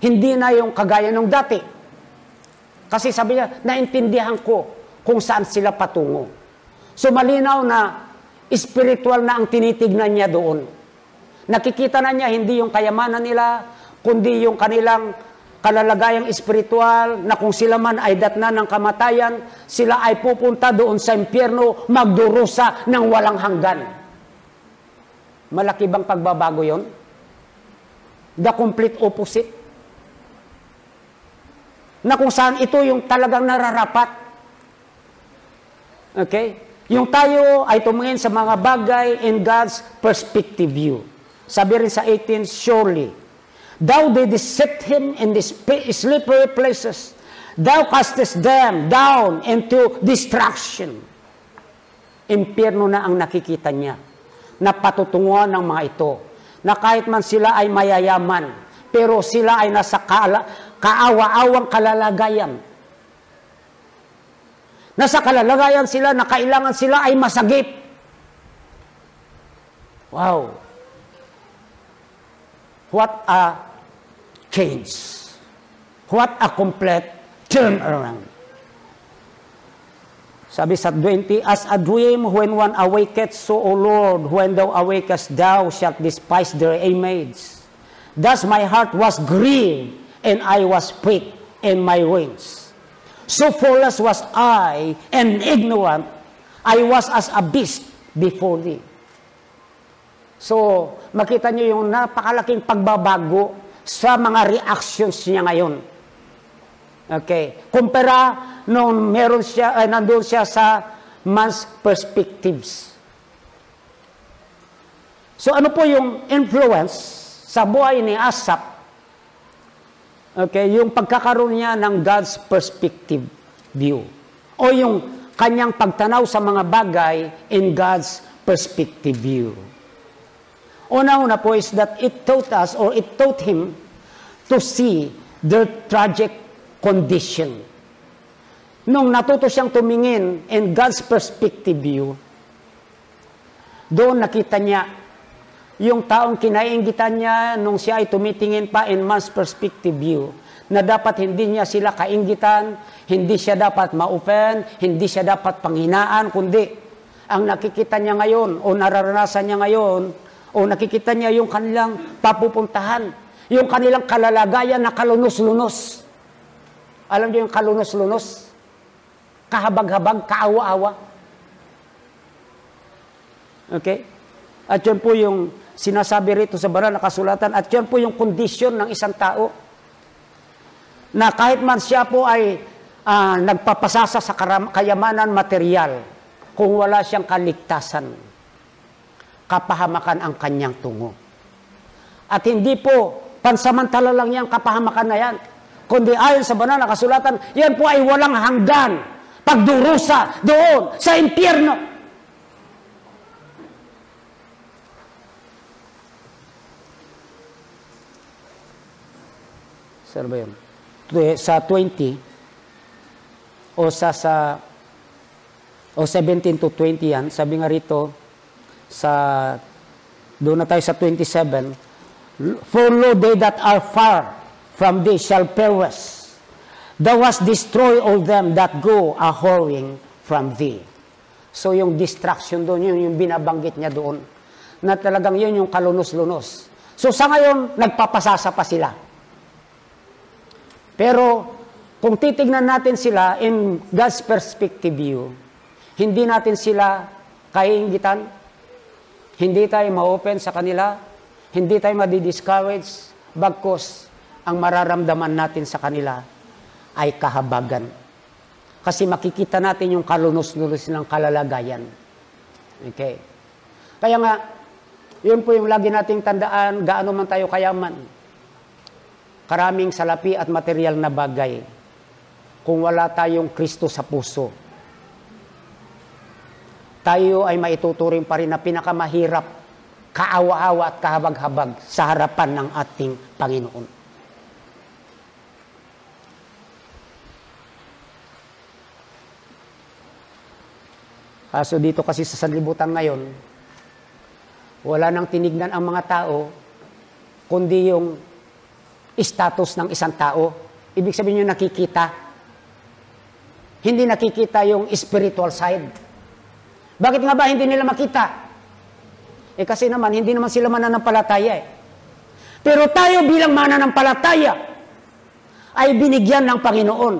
Hindi na yung kagaya nung dati. Kasi sabi niya, naintindihan ko kung saan sila patungo. So malinaw na spiritual na ang tinitignan niya doon. Nakikita na niya hindi yung kayamanan nila, kundi yung kanilang kalalagayang espiritual na kung sila man ay datna ng kamatayan, sila ay pupunta doon sa impyerno, magdurusa ng walang hanggan. Malaki bang pagbabago yon? The complete opposite. Na kung saan ito yung talagang nararapat. Okay? Yung tayo ay tumingin sa mga bagay in God's perspective view. Sabi rin sa 18, surely, thou didst set him in the slippery places. Thou castest them down into destruction. Impyerno na ang nakikita niya. Napatutunguhan ng mga ito. Na kahit man sila ay mayayaman, pero sila ay nasa kaawa-awang kalalagayan. Nasa kalalagayan sila na kailangan sila ay masagip. Wow! What a change. What a complete turnaround. Sabi sa 20, as a dream when one awaketh, so, O Lord, when thou awakest, thou shalt despise their image. Thus my heart was grieved, and I was pricked in my wings. So foolish was I, and ignorant, I was as a beast before thee. So, makita nyo yung napakalaking pagbabago sa mga reactions niya ngayon. Okay. Kumpara nung meron siya, nandun siya sa man's perspectives. So, ano po yung influence sa buhay ni Asaph? Okay, yung pagkakaroon niya ng God's perspective view. O yung kanyang pagtanaw sa mga bagay in God's perspective view. Una-una po is that it taught us or it taught him to see their tragic condition. Nung natuto siyang tumingin in God's perspective view, doon nakita niya yung taong kinainggitan niya nung siya ay tumitingin pa in man's perspective view, na dapat hindi niya sila kainggitan, hindi siya dapat ma-offend, hindi siya dapat panghinaan, kundi ang nakikita niya ngayon o nararanasan niya ngayon o nakikita niya yung kanilang papupuntahan, yung kanilang kalalagayan na kalunos-lunos. Alam niyo yung kalunos-lunos? Kahabag-habag, kaawa-awa. Okay? At yun po yung sinasabi rito sa banal na kasulatan, at yun po yung kondisyon ng isang tao na kahit man siya po ay nagpapasasa sa kayamanan material, kung wala siyang kaligtasan, kapahamakan ang kanyang tungo. At hindi po pansamantala lang yung kapahamakan na yan, kundi ayon sa banal na kasulatan, yan po ay walang hanggan, pagdurusa doon sa impyerno. Saan ba yun? Sa 20 o sa 17 to 20 yan, sabi nga rito doon na tayo sa 27, for lo they that are from thee shall perish. Thou hast destroyed all them that go a-whoring from thee. So yung distraction doon, yun yung binabanggit niya doon, na talagang yun yung kalunos-lunos. So sa ngayon, nagpapasasa pa sila. Pero kung titignan natin sila in God's perspective view, hindi natin sila kaiingitan, hindi tayo ma-open sa kanila, hindi tayo madi-discourage, bagkus ang mararamdaman natin sa kanila ay kahabagan. Kasi makikita natin yung kalunos-lunos ng kalalagayan. Okay. Kaya nga, yun po yung lagi nating tandaan, gaano man tayo kayaman. Karaming salapi at material na bagay. Kung wala tayong Kristo sa puso, tayo ay maituturing pa rin na pinakamahirap, kaawa-awa at kahabag-habag sa harapan ng ating Panginoon. Kaso dito kasi sa sanlibutan ngayon, wala nang tinignan ang mga tao, kundi yung status ng isang tao. Ibig sabihin yung nakikita. Hindi nakikita yung spiritual side. Bakit nga ba hindi nila makita? Kasi naman, hindi naman sila mananampalataya eh. Pero tayo bilang mananampalataya ay binigyan ng Panginoon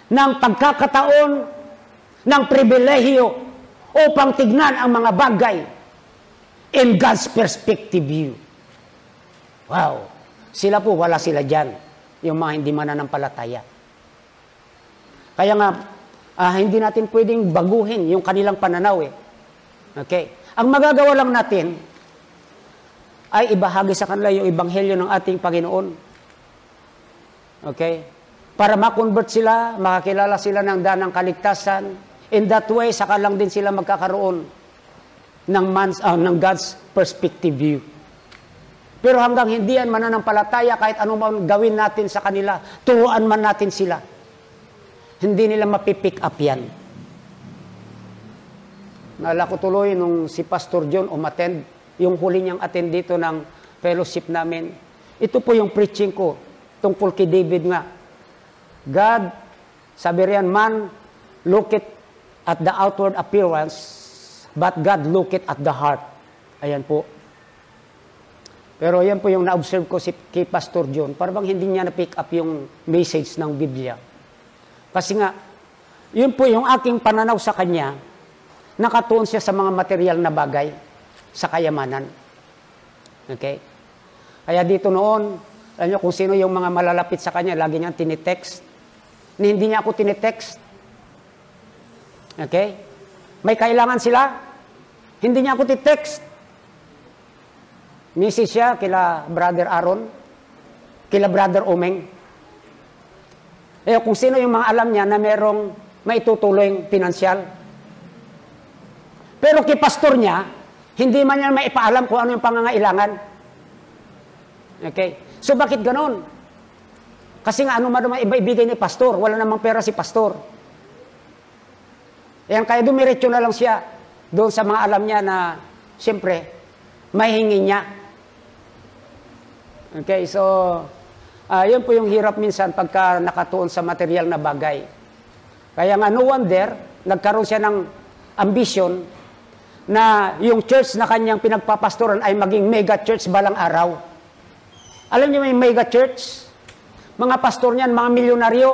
ng pagkakataon, ng pribilehiyo upang tignan ang mga bagay in God's perspective view. Wow! Sila po, wala sila dyan. Yung mga hindi mananampalataya. Kaya nga, hindi natin pwedeng baguhin yung kanilang pananaw eh. Okay? Ang magagawa lang natin ay ibahagi sa kanila yung ebanghelyo ng ating Panginoon. Okay? Para ma-convert sila, makakilala sila ng daan ng kaligtasan. In that way, saka lang din sila magkakaroon ng God's perspective view. Pero hanggang hindi yan mananampalataya, kahit ano man gawin natin sa kanila, turuan man natin sila, hindi nila mapipick up yan. Naalala ko tuloy nung si Pastor John umattend, yung huli niyang attend dito ng fellowship namin. Ito po yung preaching ko tungkol kay David nga. God, sabi riyan, man looketh at the outward appearance, but God looketh at the heart. Ayan po. Pero yan po yung na-observe ko kay Pastor John. Parang hindi niya na-pick up yung message ng Biblia. Kasi nga, yun po yung aking pananaw sa kanya, nakatuon siya sa mga material na bagay, sa kayamanan. Okay? Kaya dito noon, alam niyo kung sino yung mga malalapit sa kanya, lagi niyang tinitext. Hindi niya ako tinitext. Okay? May kailangan sila, hindi niya ako titext. Message siya kila Brother Aaron, kila Brother Omeng. Kung sino yung mga alam niya na merong maitutuloy pinansyal. Pero kay pastor niya, hindi man niya maipaalam kung ano yung pangangailangan. Okay? So bakit ganon? Kasi nga ano man ibigay ni pastor, wala namang pera si pastor. Kaya dumiretso na lang siya doon sa mga alam niya na siyempre, mahingi niya. Okay, so yun po yung hirap minsan pagka nakatuon sa material na bagay. Kaya nga no wonder, nagkaroon siya ng ambition na yung church na kanyang pinagpapastoran ay maging mega church balang araw. Alam niyo may mega church? Mga pastor niyan, mga milyonaryo,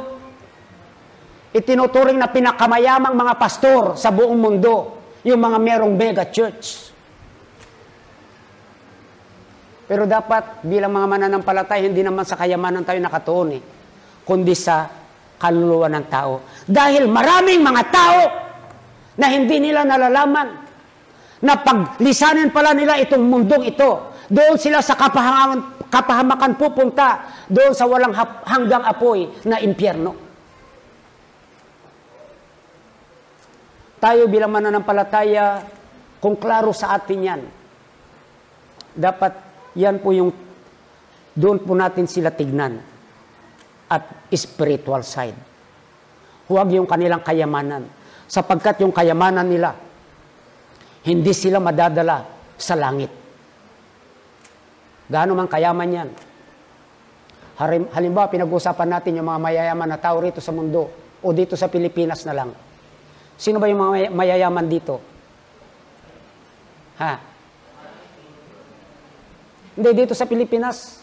itinuturing na pinakamayamang mga pastor sa buong mundo, yung mga merong mega church. Pero dapat bilang mga mananampalataya, hindi naman sa kayamanan tayo nakatuon kundi sa kaluluwa ng tao. Dahil maraming mga tao na hindi nila nalalaman na paglisanin pala nila itong mundong ito, doon sila sa kapahamakan pupunta, doon sa walang hanggang apoy na impyerno. Tayo bilang mananampalataya, kung klaro sa atin yan, dapat yan po yung doon po natin sila tignan at spiritual side. Huwag yung kanilang kayamanan. Sapagkat yung kayamanan nila, hindi sila madadala sa langit. Gaano man kayaman yan. Halimbawa, pinag-usapan natin yung mga mayayaman na tao rito sa mundo o dito sa Pilipinas na lang. Sino ba yung mga mayayaman dito? Ha? Hindi, dito sa Pilipinas.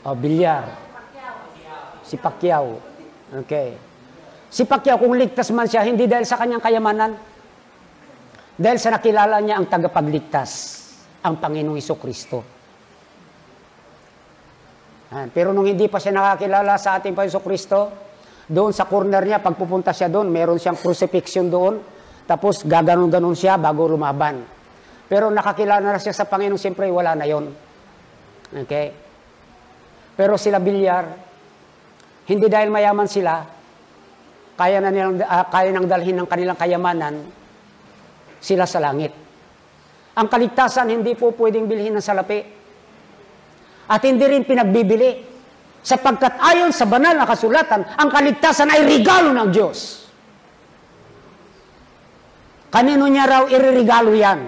Bilyar. Si Pacquiao. Okay. Si Pacquiao, kung ligtas man siya, hindi dahil sa kanyang kayamanan. Dahil sa nakilala niya ang tagapagligtas, ang Panginoong Hesukristo. Pero nung hindi pa siya nakakilala sa ating Panginoong Hesukristo, doon sa corner niya, pag pupunta siya doon, meron siyang crucifixion doon, tapos gaganon-ganon siya bago lumaban. Pero nakakilala na siya sa Panginoon, siyempre wala na yon. Okay? Pero sila Bilyar, hindi dahil mayaman sila, kaya nang dalhin ng kanilang kayamanan, sila sa langit. Ang kaligtasan hindi po pwedeng bilhin ng salapi. At hindi rin pinagbibili. Sapagkat ayon sa banal na kasulatan, ang kaligtasan ay regalo ng Diyos. Kanino niya raw iririgalo yan?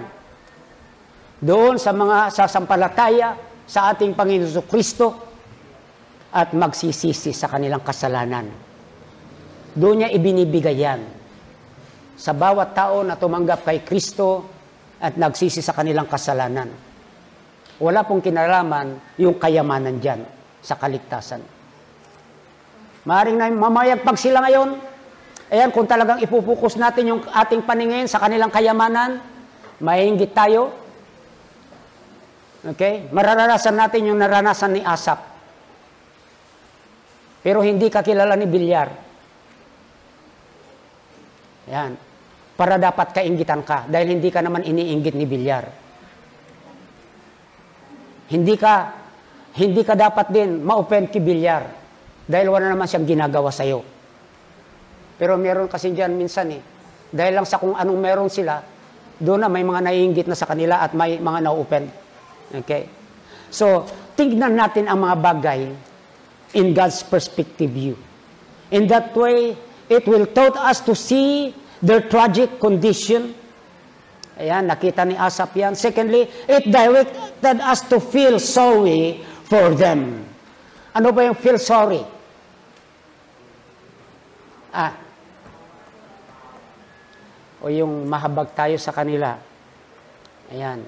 Doon sa mga sasampalataya sa ating Panginoon Jesucristo at magsisisi sa kanilang kasalanan. Doon niya ibinibigay yan. Sa bawat tao na tumanggap kay Kristo at nagsisi sa kanilang kasalanan. Wala pong kinalaman yung kayamanan dyan sa kaligtasan. Maaaring na mamayagpag sila ngayon. Ayan, kung talagang ipupukus natin yung ating paningin sa kanilang kayamanan, mahinggit tayo. Okay? Mararanasan natin yung naranasan ni Asap. Pero hindi kakilala ni Bilyar. Ayan. Para dapat kainggitan ka dahil hindi ka naman iniinggit ni Bilyar. Hindi ka dapat din ma-offend kay Bilyar dahil wala naman siyang ginagawa sa'yo. Pero meron kasi diyan minsan dahil lang sa kung anong meron sila, doon na may mga naiinggit na sa kanila at may mga na-offend. Okay? So, tignan natin ang mga bagay in God's perspective view. In that way, it will taught us to see their tragic condition. Ayan, nakita ni Asap yan. Secondly, it directed us to feel sorry for them. Ano ba yung feel sorry? O yung mahabag tayo sa kanila. Ayan.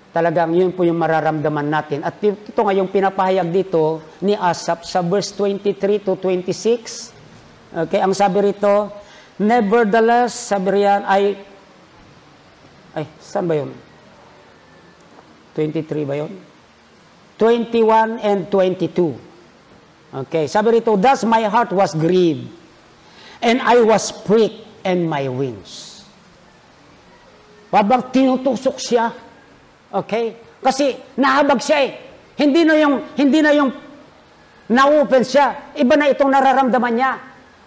Talagang yun po yung mararamdaman natin. At ito nga yung pinapahayag dito ni Asap sa verse 23 to 26. Okay, ang sabi rito, nevertheless, sabi riyan, saan ba yun? 23 ba yun? 21 and 22. Okay, sabi rito, thus my heart was grieved, and I was pricked in my wings. Babang tinutusok siya. Okay? Kasi nahabag siya Hindi na yung na-open siya. Iba na itong nararamdaman niya.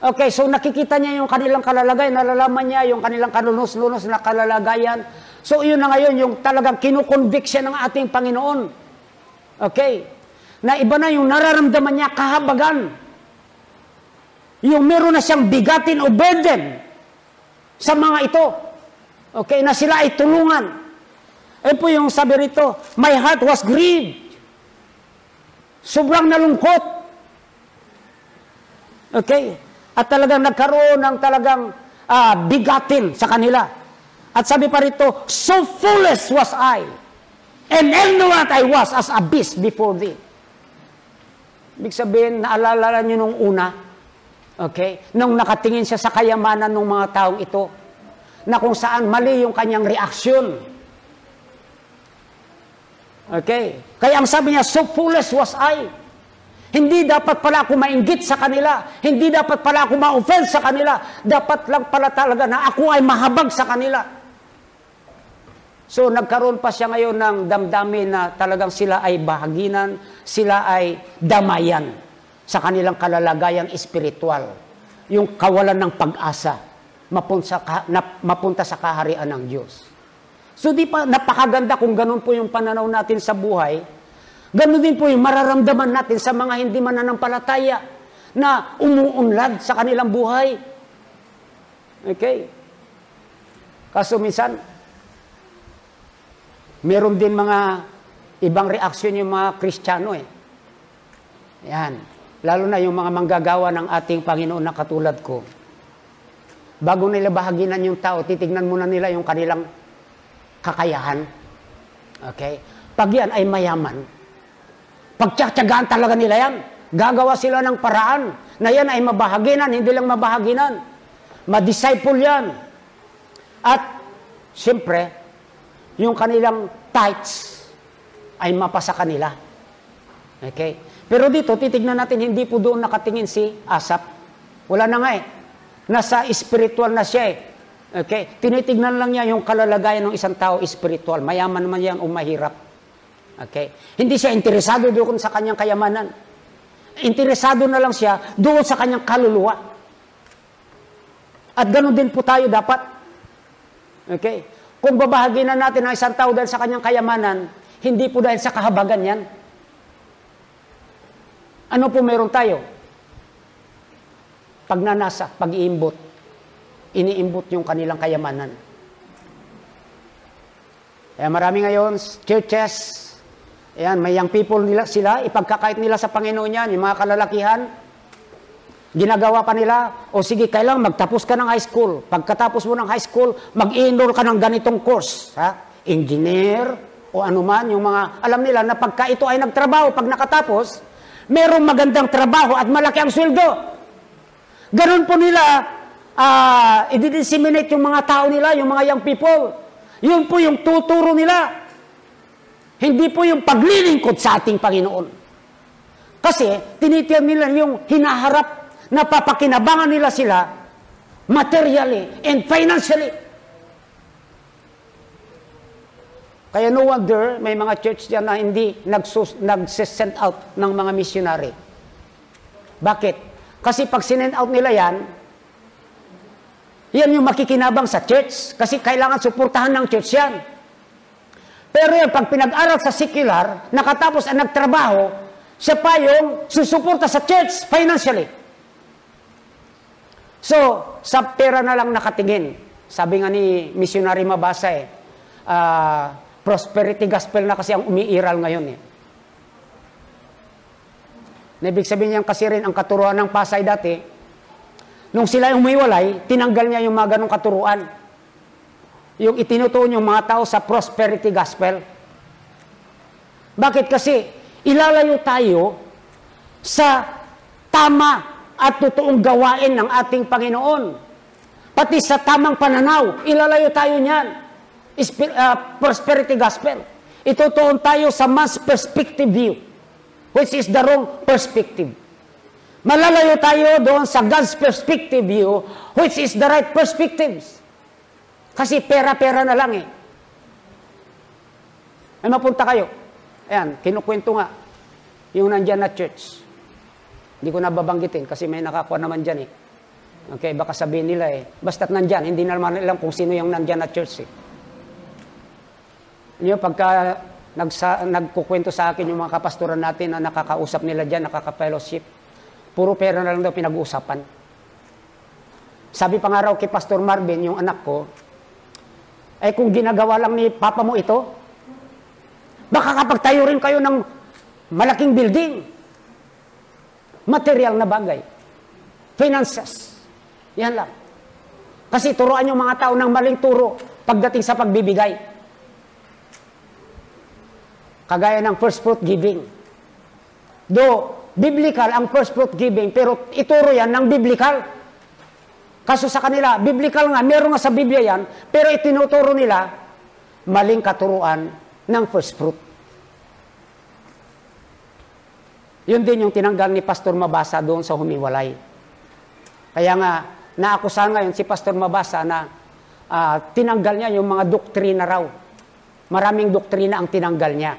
Okay, so nakikita niya yung kanilang kalalagayan, nalalaman niya yung kanilang kalunos-lunos na kalalagayan. So yun na ngayon, yung talagang kinukonvict siya ng ating Panginoon. Okay, na iba na yung nararamdaman niya, kahabagan. Yung meron na siyang bigatin o burden sa mga ito. Okay, na sila ay tulungan. Ayun po yung sabi rito, my heart was grieved. Sobrang nalungkot. Okay, at talagang nagkaroon ng talagang bigatin sa kanila. At sabi pa rito, so foolish was I, and ignorant I was as a beast before thee. Ibig sabihin, naalala niyo nung una, okay, nung nakatingin siya sa kayamanan ng mga taong ito, na kung saan mali yung kanyang reaksyon. Okay, kaya ang sabi niya, so foolish was I. Hindi dapat pala ako mainggit sa kanila. Hindi dapat pala ako ma-offend sa kanila. Dapat lang pala talaga na ako ay mahabag sa kanila. So, nagkaroon pa siya ngayon ng damdamin na talagang sila ay bahaginan, sila ay damayan sa kanilang kalalagayang espiritual. Yung kawalan ng pag-asa, mapunta sa kaharian ng Diyos. So, di pa napakaganda kung ganun po yung pananaw natin sa buhay. Ganun din po yung mararamdaman natin sa mga hindi mananampalataya na umuunlad sa kanilang buhay. Okay? Kaso minsan, meron din mga ibang reaksyon yung mga Kristiyano eh. Yan. Lalo na yung mga manggagawa ng ating Panginoon na katulad ko. Bago nila bahaginan yung tao, titignan muna nila yung kanilang kakayahan. Okay? Pag yan ay mayaman, pagtsatsagaan talaga nila yan. Gagawa sila ng paraan na yan ay mabahaginan, hindi lang mabahaginan. Ma-disciple yan. At, siyempre, yung kanilang tithes ay mapasa kanila. Okay? Pero dito, titignan natin, hindi po doon nakatingin si Asaph. Wala na nga eh. Nasa spiritual na siya eh. Okay? Tinitignan lang niya yung kalalagayan ng isang tao spiritual. Mayaman man yan o mahirap. Okay? Hindi siya interesado doon sa kanyang kayamanan. Interesado na lang siya doon sa kanyang kaluluwa. At ganoon din po tayo dapat. Okay? Kung babahagi na natin ang isang tao dahil sa kanyang kayamanan, hindi po dahil sa kahabagan yan. Ano po meron tayo? Pagnanasa, pag-iimbot. Iniimbot yung kanilang kayamanan. Kaya marami ngayon, churches, ayan, may young people nila, sila, ipagkakait nila sa Panginoon yan, yung mga kalalakihan, ginagawa pa nila, o sige, kailangan magtapos ka ng high school. Pagkatapos mo ng high school, mag-i-enroll ka ng ganitong course. Ha? Engineer, o anuman, yung mga, alam nila na pagka ito ay nagtrabaho, pag nakatapos, merong magandang trabaho at malaki ang sweldo. Ganon po nila, i-disseminate yung mga tao nila, yung mga young people. Yun po yung tuturo nila. Hindi po yung paglilingkod sa ating Panginoon. Kasi, tinitiyan nila yung hinaharap na papakinabangan nila sila materially and financially. Kaya no wonder, may mga church dyan na hindi nag-send out ng mga missionary. Bakit? Kasi pag sinend out nila yan yung makikinabang sa church. Kasi kailangan suportahan ng church yan. Pero yan, pag pinag-aral sa secular, nakatapos ang nagtrabaho, siya pa yung susuporta sa church financially. So, sa pera na lang nakatingin. Sabi nga ni missionary Mabasa prosperity gospel na kasi ang umiiral ngayon eh. Ibig sabihin niyan kasi rin ang katuruan ng Pasay dati, nung sila yung umiwalay, tinanggal niya yung mga ganong katuruan. Yung itinutuon yung mga tao sa prosperity gospel. Bakit? Kasi ilalayo tayo sa tama at totoong gawain ng ating Panginoon. Pati sa tamang pananaw, ilalayo tayo niyan. Prosperity gospel. Itutuon tayo sa man's perspective view, which is the wrong perspective. Malalayo tayo doon sa God's perspective view, which is the right perspectives. Kasi pera-pera na lang eh. Ay mapunta kayo. Ayan, kinukwento nga. Yung nandyan na church. Hindi ko nababanggitin kasi may nakakuha naman dyan eh. Okay, baka sabihin nila eh. Basta't nandyan, hindi naman alam kung sino yung nandyan na church eh. Yung pagka nagkukwento sa akin yung mga kapastoran natin na nakakausap nila dyan, nakaka-fellowship, puro pera na lang daw pinag-uusapan. Sabi pa nga raw kay Pastor Marvin, yung anak ko, ay kung ginagawa lang ni Papa mo ito, baka kapag tayo rin kayo ng malaking building, material na bagay, finances, yan lang. Kasi turuan yung mga tao ng maling turo pagdating sa pagbibigay. Kagaya ng first fruit giving. Biblical ang first fruit giving, pero ituro yan ng biblical. Kaso sa kanila, biblical nga, meron nga sa Biblia yan, pero itinuturo nila maling katuruan ng first fruit. Yun din yung tinanggal ni Pastor Mabasa doon sa Humiwalay. Kaya nga, naakusahan ngayon si Pastor Mabasa na tinanggal niya yung mga doktrina raw. Maraming doktrina ang tinanggal niya.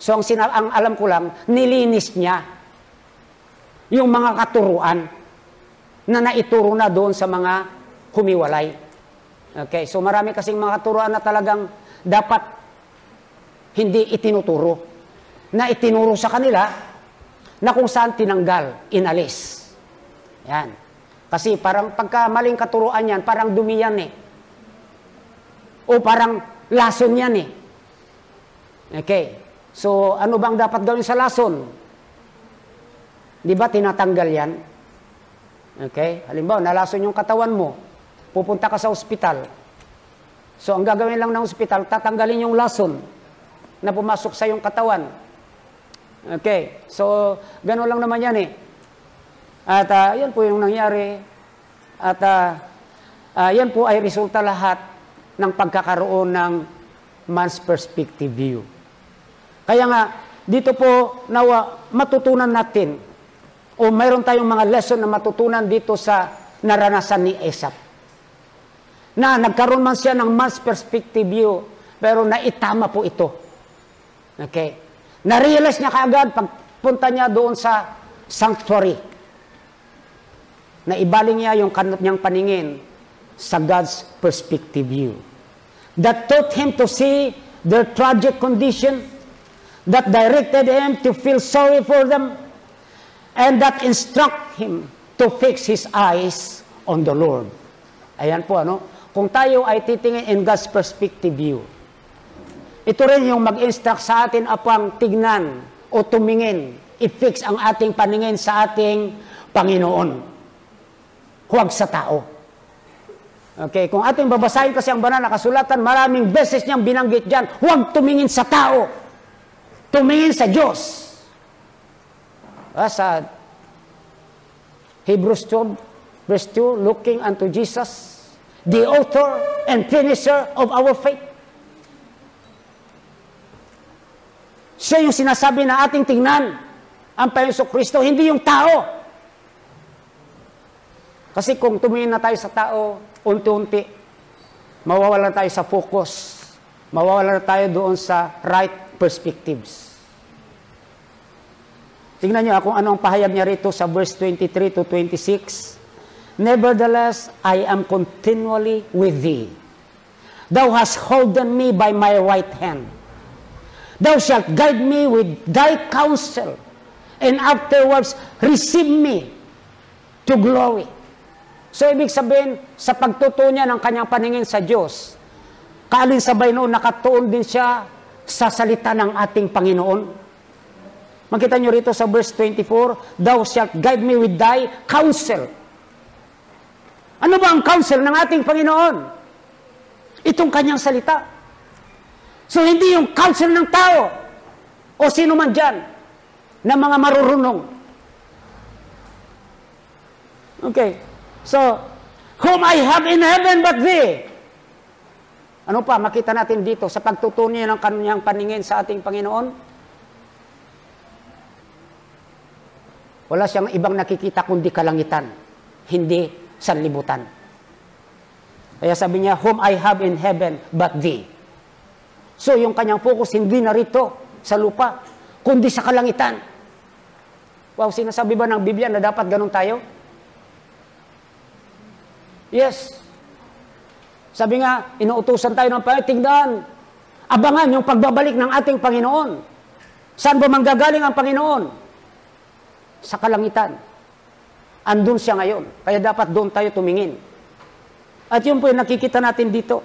So, ang alam ko lang, nilinis niya yung mga katuruan na naituro na doon sa mga humiwalay. Okay, so marami kasing mga katuruan na talagang dapat hindi itinuturo. Na itinuro sa kanila na kung saan tinanggal, inalis. Yan. Kasi parang pagka maling katuruan yan, parang dumi yan eh. O parang lason yan eh. Okay. So, ano bang dapat gawin sa lason? Di ba tinatanggal yan? Okay? Halimbawa, nalason yung katawan mo. Pupunta ka sa ospital. So, ang gagawin lang ng ospital, tatanggalin yung lason na pumasok sa yung katawan. Okay? So, gano'n lang naman yan eh. At yan po yung nangyari. At yan po ay resulta lahat ng pagkakaroon ng man's perspective view. Kaya nga, dito po nawa matutunan natin o mayroon tayong mga lesson na matutunan dito sa naranasan ni Esau. Na nagkaroon man siya ng man's perspective view, pero naitama po ito. Okay? Na-realize niya kaagad pagpunta niya doon sa sanctuary. Na ibaling niya yung kanyang paningin sa God's perspective view. That taught him to see their tragic condition, that directed him to feel sorry for them, and that instruct him to fix his eyes on the Lord. Ayan po, ano? Kung tayo ay titingin in God's perspective view, ito rin yung mag-instruct sa atin upang tignan o tumingin, i-fix ang ating paningin sa ating Panginoon. Huwag sa tao. Okay, kung ating babasahin kasi ang banal na kasulatan, maraming beses niyang binanggit dyan, huwag tumingin sa tao. Tumingin sa Diyos. Sa Hebrews 12, verse 2, looking unto Jesus, the author and finisher of our faith. Siya yung sinasabi na ating tingnan ang Panginoong Kristo, hindi yung tao. Kasi kung tumingin na tayo sa tao, unti-unti, mawawala tayo sa focus. Mawawala tayo doon sa right perspectives. Tingnan niyo kung ano ang pahayag niya rito sa verse 23 to 26. Nevertheless, I am continually with thee. Thou hast holden me by my right hand. Thou shalt guide me with thy counsel, and afterwards receive me to glory. So, ibig sabihin, sa pagtuto niya ng kanyang paningin sa Diyos, kaalinsabay noon, nakatuon din siya sa salita ng ating Panginoon. Makita nyo rito sa verse 24, Thou shalt guide me with thy counsel. Ano ba ang counsel ng ating Panginoon? Itong kanyang salita. So, hindi yung counsel ng tao o sino man dyan na mga marurunong. Okay. So, whom I have in heaven but thee. Ano pa, makita natin dito sa pagtutunin ng kanyang paningin sa ating Panginoon? Wala siyang ibang nakikita kundi kalangitan, hindi sanlibutan. Kaya sabi niya, whom I have in heaven but thee. So, yung kanyang focus hindi na rito sa lupa, kundi sa kalangitan. Wow, sinasabi ba ng Biblia na dapat ganun tayo? Yes. Sabi nga, inuutusan tayo ng Panginoon, tingnan, abangan yung pagbabalik ng ating Panginoon. Saan ba manggagaling ang Panginoon? Sa kalangitan. Andun siya ngayon. Kaya dapat doon tayo tumingin. At yun po yung nakikita natin dito.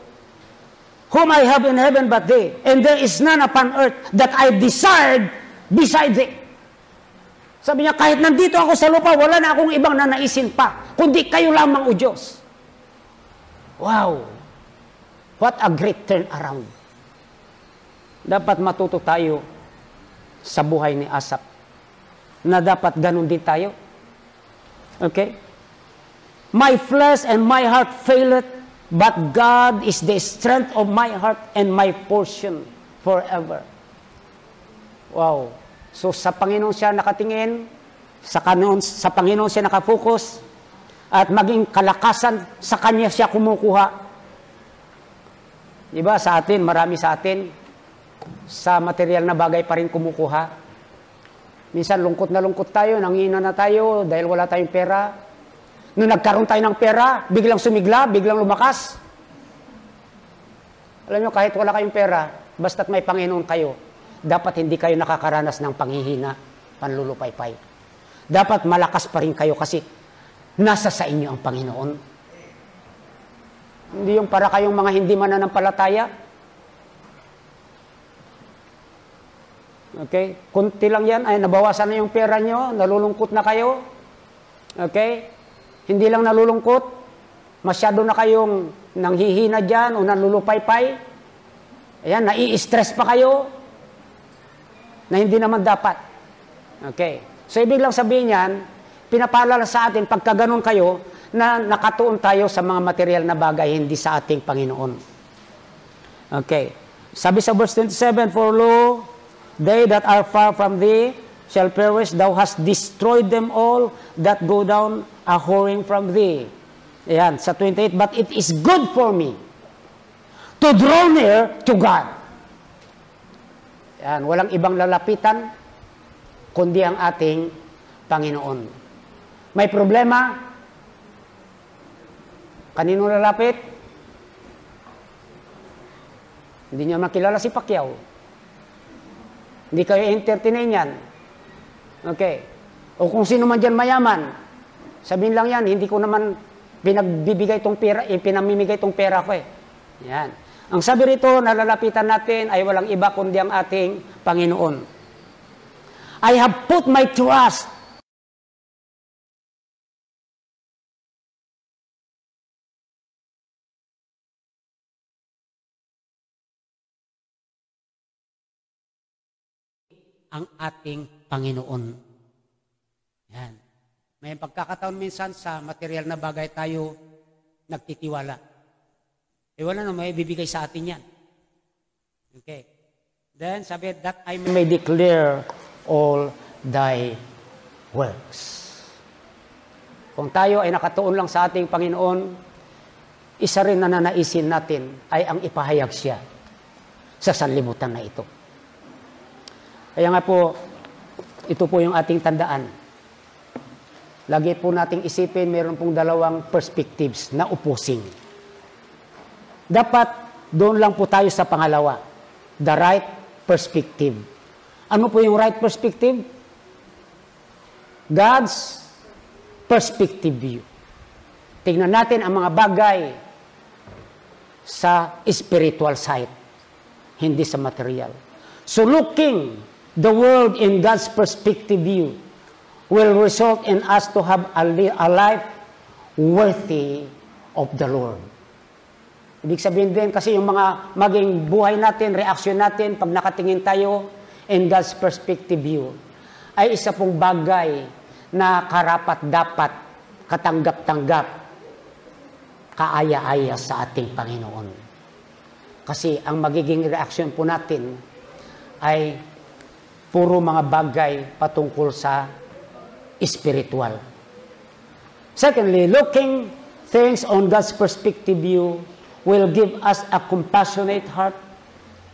Whom I have in heaven but thee, and there is none upon earth that I desired beside thee. Sabi niya, kahit nandito ako sa lupa, wala na akong ibang nanaisin pa, kundi kayo lamang, O Diyos. Wow! What a great turnaround. Dapat matuto tayo sa buhay ni Asaph na dapat ganun din tayo. Okay? My flesh and my heart faileth, but God is the strength of my heart and my portion forever. Wow! So sa Panginoon siya nakatingin, sa Panginoon siya nakafocus, at maging kalakasan sa Kanya siya kumukuha. Diba, sa atin, marami sa atin, sa material na bagay pa rin kumukuha. Minsan lungkot na lungkot tayo, nangina na tayo dahil wala tayong pera. Nung nagkaroon tayo ng pera, biglang sumigla, biglang lumakas. Alam nyo, kahit wala kayong pera, basta't may Panginoon kayo, dapat hindi kayo nakakaranas ng panghihina, panlulupaypay. Dapat malakas pa rin kayo kasi nasa sa inyo ang Panginoon. Hindi yung para kayong mga hindi mananampalataya. Okay? Kunti lang yan, ay nabawasan na yung pera nyo, nalulungkot na kayo. Okay? Hindi lang nalulungkot, masyado na kayong nanghihina dyan o nanlulupaypay. Ayan, nai-stress pa kayo na hindi naman dapat. Okay? So, ibig lang sabihin yan, pinapaalala sa atin, pagka ganun kayo, na nakatuon tayo sa mga material na bagay, hindi sa ating Panginoon. Okay. Sabi sa verse 27, For lo, they that are far from thee shall perish, thou hast destroyed them all that go down a whoring from thee. Ayan, sa 28, but it is good for me to draw near to God. Ayan, walang ibang lalapitan, kundi ang ating Panginoon. May problema? Kanino lalapit? Hindi niya makilala si Pacquiao. Hindi kayo entertainin yan. Okay. O kung sino man dyan mayaman, sabihin lang yan, hindi ko naman pinagbibigay itong pera, pinamimigay itong pera ko eh. Yan. Ang sabi rito, nalalapitan natin ay walang iba kundi ang ating Panginoon. I have put my trust ang ating Panginoon. Yan. May pagkakataon minsan sa material na bagay tayo nagtitiwala. Eh wala na may bibigay sa atin yan. Okay. Then sabi, that I may declare all thy works. Kung tayo ay nakatuon lang sa ating Panginoon, isa rin na nanaisin natin ay ang ipahayag siya sa sanlibutan na ito. Kaya nga po, ito po yung ating tandaan. Lagi po nating isipin, meron pong dalawang perspectives na opposing. Dapat doon lang po tayo sa pangalawa, the right perspective. Ano po yung right perspective? God's perspective view. Tingnan natin ang mga bagay sa spiritual side, hindi sa material. So looking the world in God's perspective view will result in us to have a life worthy of the Lord. Ibig sabihin din kasi yung mga maging buhay natin, reaksyon natin, pag nakatingin tayo in God's perspective view, ay isa pong bagay na karapat-dapat, katanggap-tanggap, kaaya-aya sa ating Panginoon. Kasi ang magiging reaksyon po natin ay puro mga bagay patungkol sa spiritual. Secondly, looking things on God's perspective view will give us a compassionate heart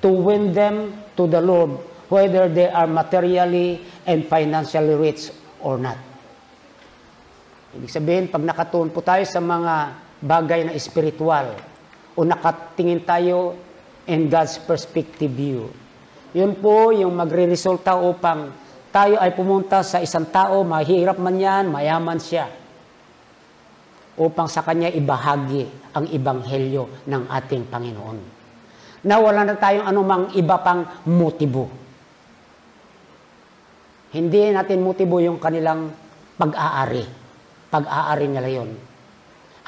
to win them to the Lord, whether they are materially and financially rich or not. Ibig sabihin, pag nakatuon po tayo sa mga bagay na spiritual o nakatingin tayo in God's perspective view, yun po yung magre-resulta upang tayo ay pumunta sa isang tao, mahirap man yan, mayaman siya, upang sa kanya ibahagi ang ebanghelyo ng ating Panginoon. Na wala na tayong anumang iba pang motibo. Hindi natin motibo yung kanilang pag-aari. Pag-aari nila yun.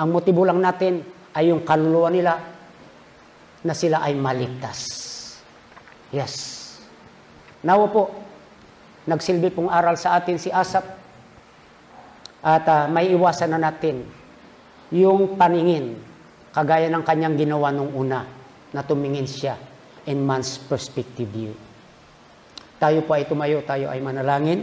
Ang motibo lang natin ay yung kaluluwa nila na sila ay maligtas. Yes. Nawa po, nagsilbi pong aral sa atin si Asaph at may iwasan na natin yung paningin kagaya ng kanyang ginawa nung una na tumingin siya in man's perspective view. Tayo po ay tumayo, tayo ay manalangin.